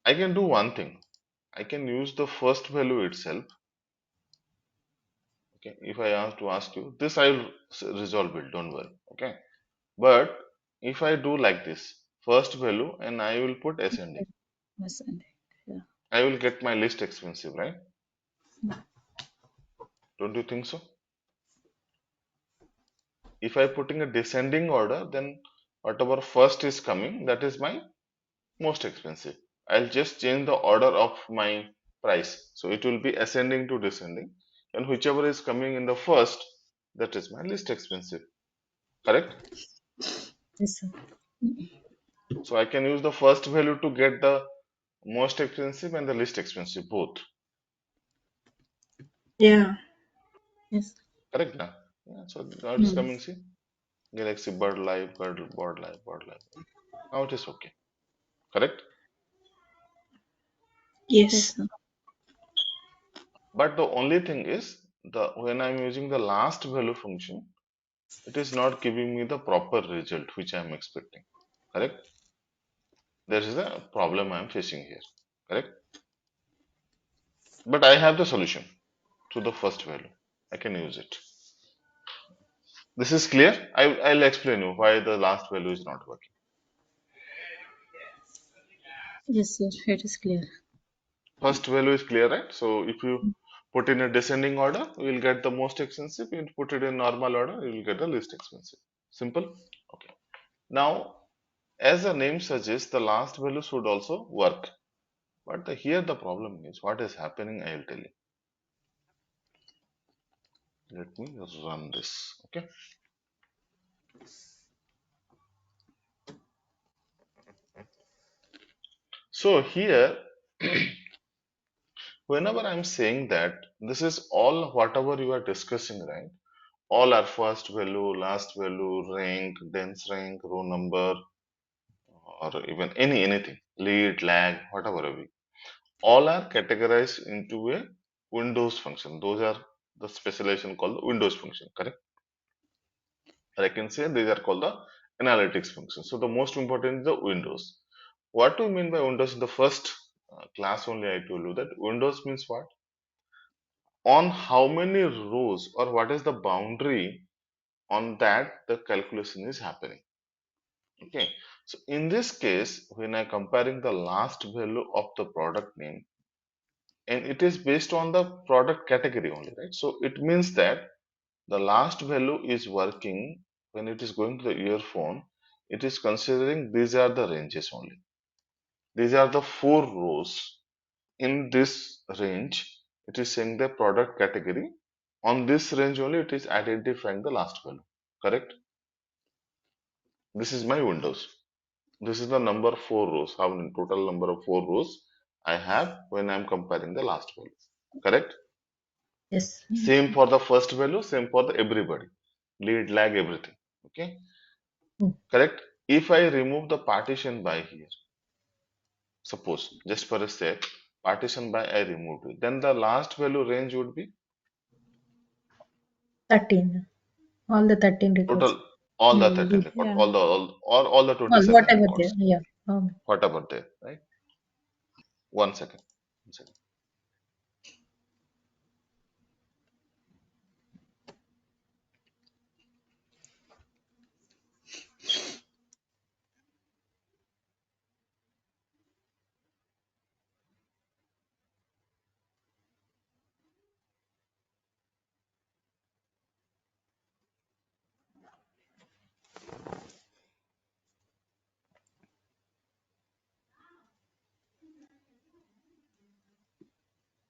I can do one thing. I can use the first value itself. Okay, if I ask to ask you, this I will resolve it, don't worry. Okay, but if I do like this, first value and I will put ascending, Descending. Yeah. I will get my least expensive, right? Don't you think so? If I put in a descending order, then whatever first is coming, that is my most expensive. I'll just change the order of my price. So it will be ascending to descending, and whichever is coming in the first, that is my least expensive. Correct? Yes, sir. So I can use the first value to get the most expensive and the least expensive both. Yeah. Yes. Correct now? Yeah, so now it is Mm. coming, see? Galaxy Bird Live, Bird Live, Bird Live. Now it is okay. Correct? Yes, Yes. sir. But the only thing is, the when I'm using the last value function, it is not giving me the proper result which I am expecting. Correct? There is a problem I am facing here. Correct? But I have the solution to the first value. I can use it. This is clear. I'll explain you why the last value is not working. Yes, sir. It is clear. First value is clear, right? So if you put in a descending order, you will get the most expensive. If you put it in normal order, you will get the least expensive. Simple. Okay. Now, as the name suggests, the last value should also work. But here the problem is what is happening. I will tell you. Let me run this. Okay. So here, whenever I'm saying that this is all whatever you are discussing, right? All are first value, last value, rank, dense rank, row number, or even anything, lead, lag, whatever we. All are categorized into a Windows function. Those are the specialization called the Windows function, correct? Or I can say these are called the analytics function. So the most important is the Windows. What do you mean by Windows? In the first class only I told you that Windows means what? On how many rows or what is the boundary on that the calculation is happening. Okay, so in this case, when I comparing the last value of the product name, and it is based on the product category only, right? So it means that the last value is working when it is going to the earphone, it is considering these are the ranges only. These are the four rows. In this range, it is saying the product category. On this range only, it is identifying the last value. Correct? This is my Windows. This is the number four rows. How many total number of four rows I have when I am comparing the last value. Correct? Yes. Same for the first value, same for the everybody. Lead, lag, everything. Okay? Hmm. Correct? If I remove the partition by here, suppose just for a sec, partition by I removed it, then the last value range would be 13. All the 13 records. total all the 13 Maybe. record, Yeah. all the All 27 whatever there. records, Yeah. whatever there, right? One second. One second.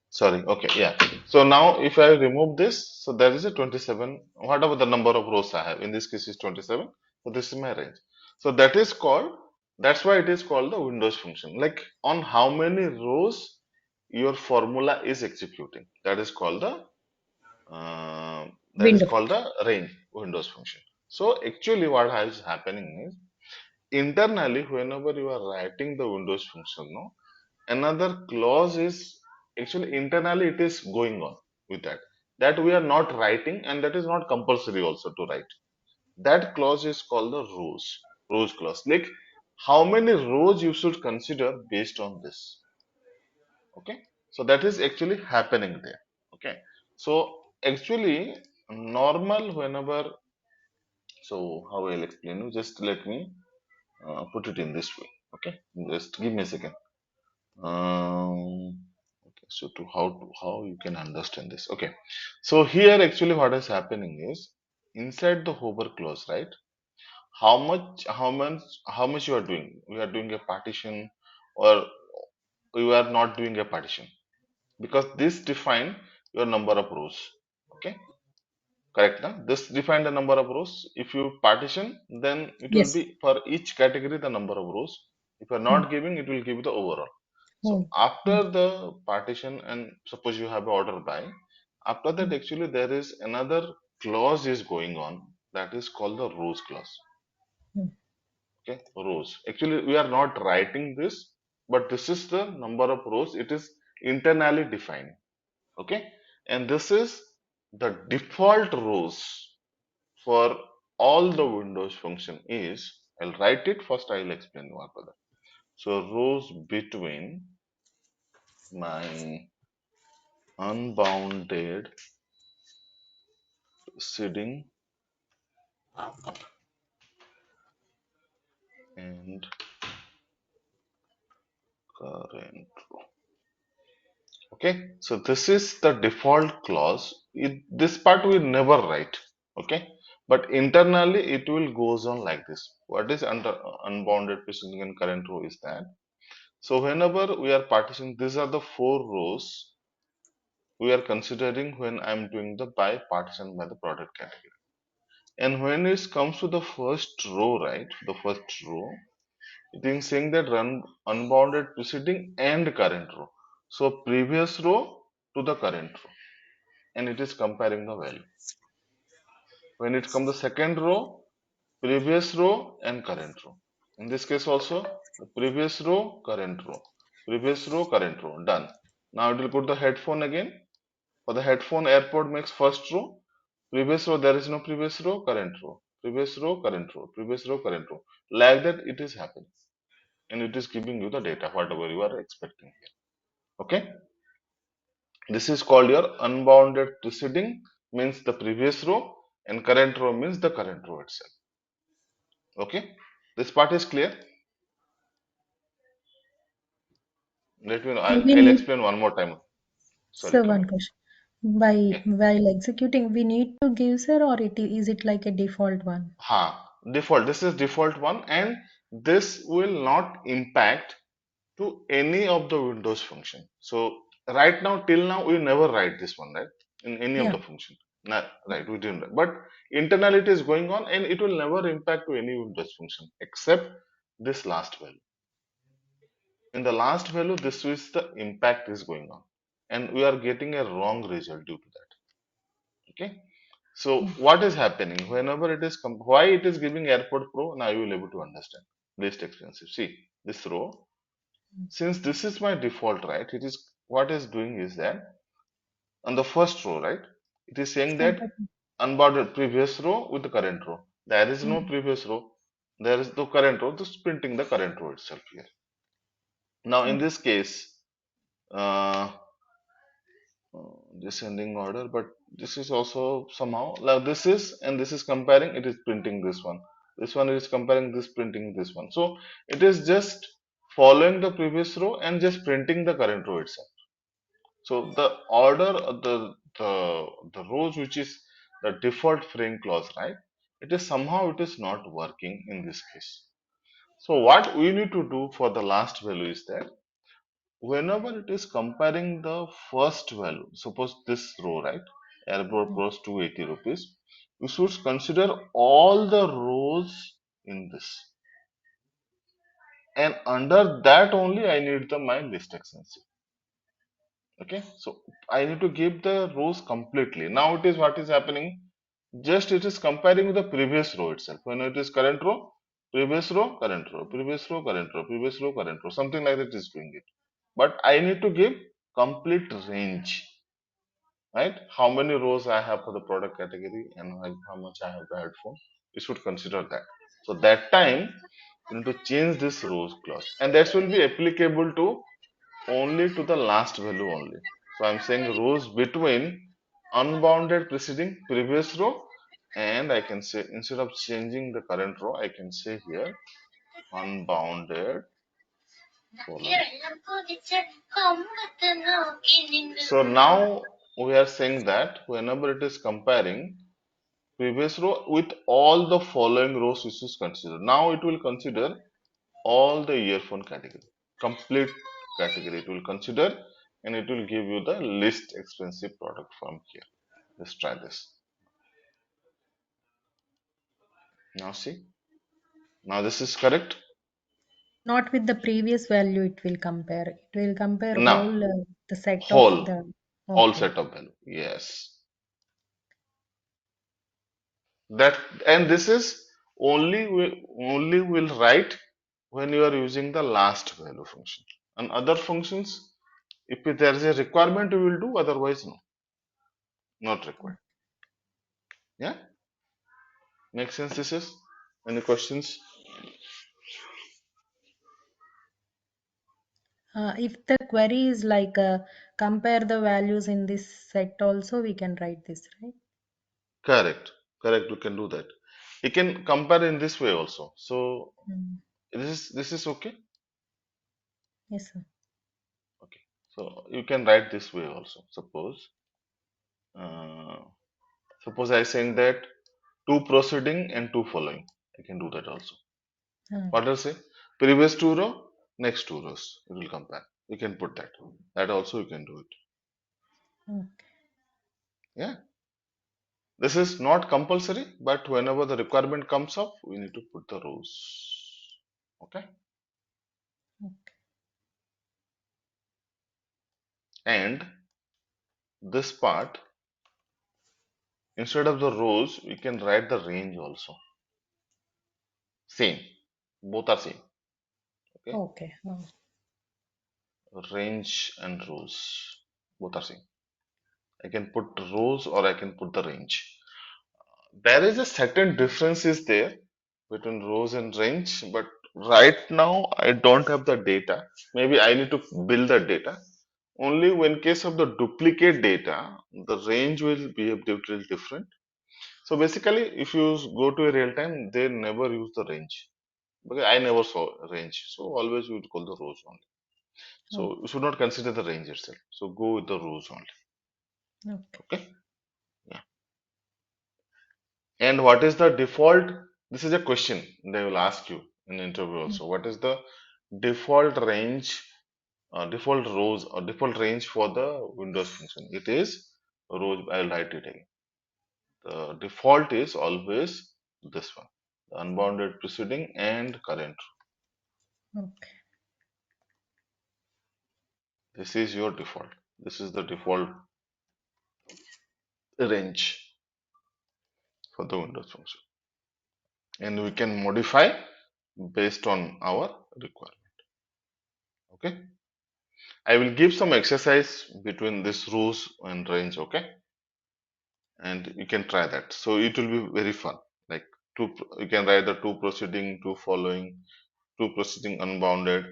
Sorry. Okay. Yeah. So now if I remove this, so there is a 27, whatever the number of rows I have. In this case is 27. So this is my range. So that is called, that's why it is called the Windows function. Like on how many rows your formula is executing. That is called the Window. range Windows function. So actually what is happening is internally whenever you are writing the Windows function, no, another clause is actually internally it is going on with that we are not writing and that is not compulsory also to write. That clause is called the rows clause. Like how many rows you should consider based on this. Okay, so that is actually happening there. Okay, so actually normal whenever, so how I'll explain you, just let me put it in this way. Okay, just give me a second. Okay, so how you can understand this. Okay, so here actually what is happening is inside the hover clause, right? How much you are doing? We are doing a partition, or you are not doing a partition, because this define your number of rows. Okay, correct now? This define the number of rows. If you partition, then it will Yes. be for each category the number of rows. If you are Hmm. not giving, it will give you the overall. So Oh. after the partition, and suppose you have order by, after that Hmm. actually there is another clause is going on, that is called the rows clause. Hmm. Okay, rows. Actually, we are not writing this, but this is the number of rows. It is internally defined. Okay, and this is the default rows for all the Windows function is. I'll write it first. I'll explain what are that. So rows between my unbounded preceding and current row. Okay, so this is the default clause. This part we never write. Okay, but internally it will goes on like this. What is under unbounded preceding and current row is that. So whenever we are partitioning, these are the four rows we are considering when I'm doing the by partition by the product category. And when it comes to the first row, right? The first row, it is saying that run unbounded preceding and current row. So previous row to the current row, and it is comparing the value. When it comes the second row, previous row and current row. In this case also, the previous row, current row, previous row, current row. Done. Now it will put the headphone again. For the headphone, airport makes first row. Previous row, there is no previous row, current row. Previous row, current row. Previous row, current row. Like that, it is happening. And it is giving you the data, whatever you are expecting here. Okay. This is called your unbounded preceding, means the previous row, and current row means the current row itself. Okay. This part is clear. Let me know. Do we I'll need, explain one more time. Sorry, sir, come one on. question. By Yeah. while executing, we need to give, sir, or is it like a default one? Default. This is default one, and this will not impact to any of the Windows function. So right now, till now, we never write this one, right? In any of Yeah. the function. Right, we didn't. But internally it is going on, and it will never impact to any Windows function except this last value. In the last value, this is the impact is going on, and we are getting a wrong result due to that. Okay. So what is happening whenever it is why it is giving Airport Pro? Now you will able to understand. Least expensive. See this row. Since this is my default, right? It is what is doing is that on the first row, right? It is saying that Comparing. unbounded previous row with the current row. There is no Mm. previous row. There is the current row. Just printing the current row itself here. Now in Okay. this case, uh, descending order, but this is also somehow like this is and this is comparing. It is printing this one. This one is comparing this, printing this one. So it is just following the previous row and just printing the current row itself. So the order of the rows which is the default frame clause, right? It is somehow it is not working in this case. So what we need to do for the last value is that whenever it is comparing the first value, suppose this row, right? Airport Pros 280 rupees, we should consider all the rows in this. And under that only I need the my list extensive. Okay, so I need to give the rows completely. Now it is what is happening. Just it is comparing with the previous row itself. When it is current row, previous row, current row, previous row, current row, previous row, current row, something like that is doing it. But I need to give complete range, right? How many rows I have for the product category and how much I have the headphone. You should consider that. So that time you need to change this rows clause, and that will be applicable to only to the last value only. So I'm saying rows between unbounded preceding previous row, and I can say instead of changing the current row, I can say here unbounded colon. So now we are saying that whenever it is comparing previous row with all the following rows which is considered. Now it will consider all the earphone category, complete category it will consider, and it will give you the least expensive product from here. Let's try this. Now see, now this is correct. Not with the previous value, it will compare. It will compare Now whole the set of whole the. all Okay. set of value. Yes, that, and this is only will write when you are using the last value function. And other functions, if there is a requirement, we will do. Otherwise, no, not required. Yeah, makes sense. This is any questions? If the query is like compare the values in this set also, we can write this, right? Correct. Correct. You can do that. You can compare in this way also. So Mm. this is okay. Yes, sir. Okay. So you can write this way also. Uh, suppose I saying that two proceeding and two following. I can do that also. Ah, What else say? Previous two row, next two rows. It will compare. You can put that. That also you can do it. okay. Yeah. This is not compulsory, but whenever the requirement comes up, we need to put the rows. Okay. Okay. And this part, instead of the rows, we can write the range also. Same. Both are same. Okay. Okay. Oh, Range and rows. Both are same. I can put rows or I can put the range. There is a certain difference is there between rows and range, but right now I don't have the data. Maybe I need to build the data. Only when case of the duplicate data, the range will be a little different. So basically, if you go to a real time, they never use the range. Because I never saw range. So always you would call the rows only. oh, So you should not consider the range itself. So go with the rows only. okay. Okay. Yeah. And what is the default? This is a question they will ask you in interview Mm. also. What is the default range, default rows or default range for the Windows function? It is rows. I'll write it again. The default is always this one, the unbounded preceding and current. Okay. This is your default. This is the default range for the Windows function. And we can modify based on our requirement. Okay. I will give some exercise between this rows and range. Okay. And you can try that. So it will be very fun. Like you can write the two proceeding, two following, two proceeding unbounded.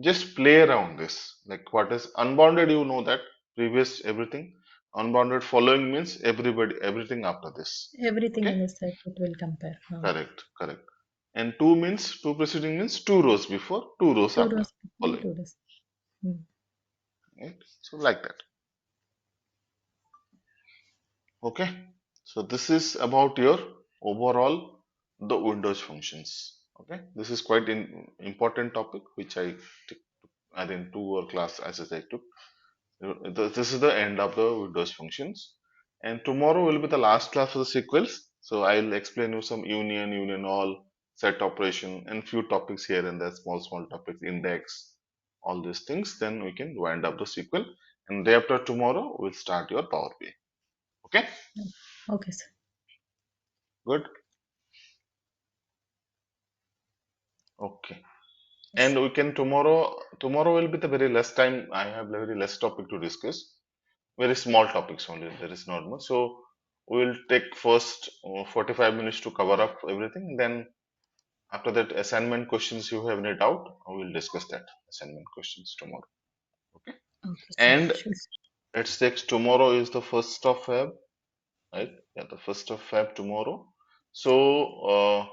Just play around this. Like what is unbounded, you know that previous everything. Unbounded following means everybody, everything after this. Everything Okay, in the set it will compare. correct, correct. And two means two proceeding means two rows before, two rows Two after rows before, following. two rows. Mm. Right? So like that. Okay. So this is about your overall the Windows functions. Okay. This is quite an important topic which I think two or class as I took. This is the end of the Windows functions. And tomorrow will be the last class for the sequels. So I'll explain you some union all, set operation, and few topics here and there, small topics, index, all these things. Then we can wind up the sequel. And day after tomorrow, we'll start your Power BI. Okay, Okay, sir. good. Okay. Yes. And we can tomorrow will be the very less time. I have very less topic to discuss. Very small topics only. There is not much. So we will take first 45 minutes to cover up everything. Then after that, assignment questions you have any doubt, we will discuss that assignment questions tomorrow. Okay. Okay, sir. And Sure. let's take tomorrow is the 1st of Feb, right? Yeah, the 1st of Feb tomorrow. So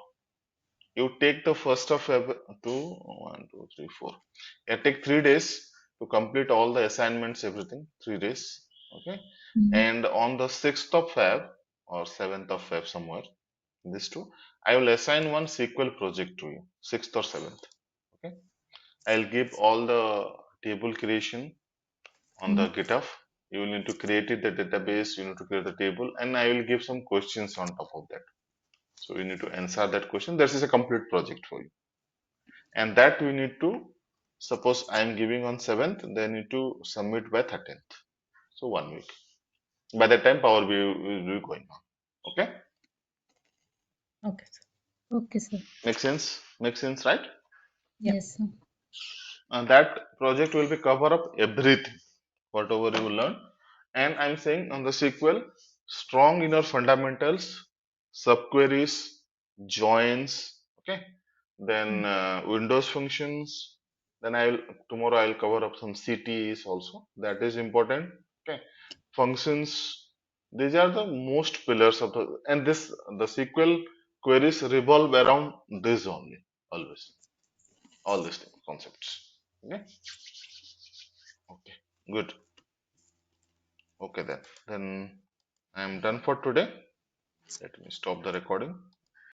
you take the 1st of Feb to 1, 2, 3, 4. Yeah, take 3 days to complete all the assignments, everything. 3 days. Okay. Mhm. And on the 6th of Feb or 7th of Feb, somewhere, these two, I will assign one SQL project to you, 6th or 7th. Okay. I'll give all the table creation on the Mhm. GitHub. You will need to create it, the database, you need to create the table, and I will give some questions on top of that. So you need to answer that question. This is a complete project for you. And that we need to, suppose I am giving on 7th, they need to submit by 13th. So 1 week. By that time, Power BI will be going on. Okay? Okay, sir. Okay, sir. Make sense? Make sense, right? Yeah. Yes, sir. And that project will be cover up everything, whatever you will learn. And I'm saying on the SQL, strong inner fundamentals, subqueries, joins, okay? Then Mm. Windows functions, Then tomorrow I'll cover up some CTEs also. That is important. Okay. Functions. These are the most pillars of the SQL queries revolve around this only, always. All these concepts. Okay. Okay. Good. Okay then. Then I am done for today. Let me stop the recording.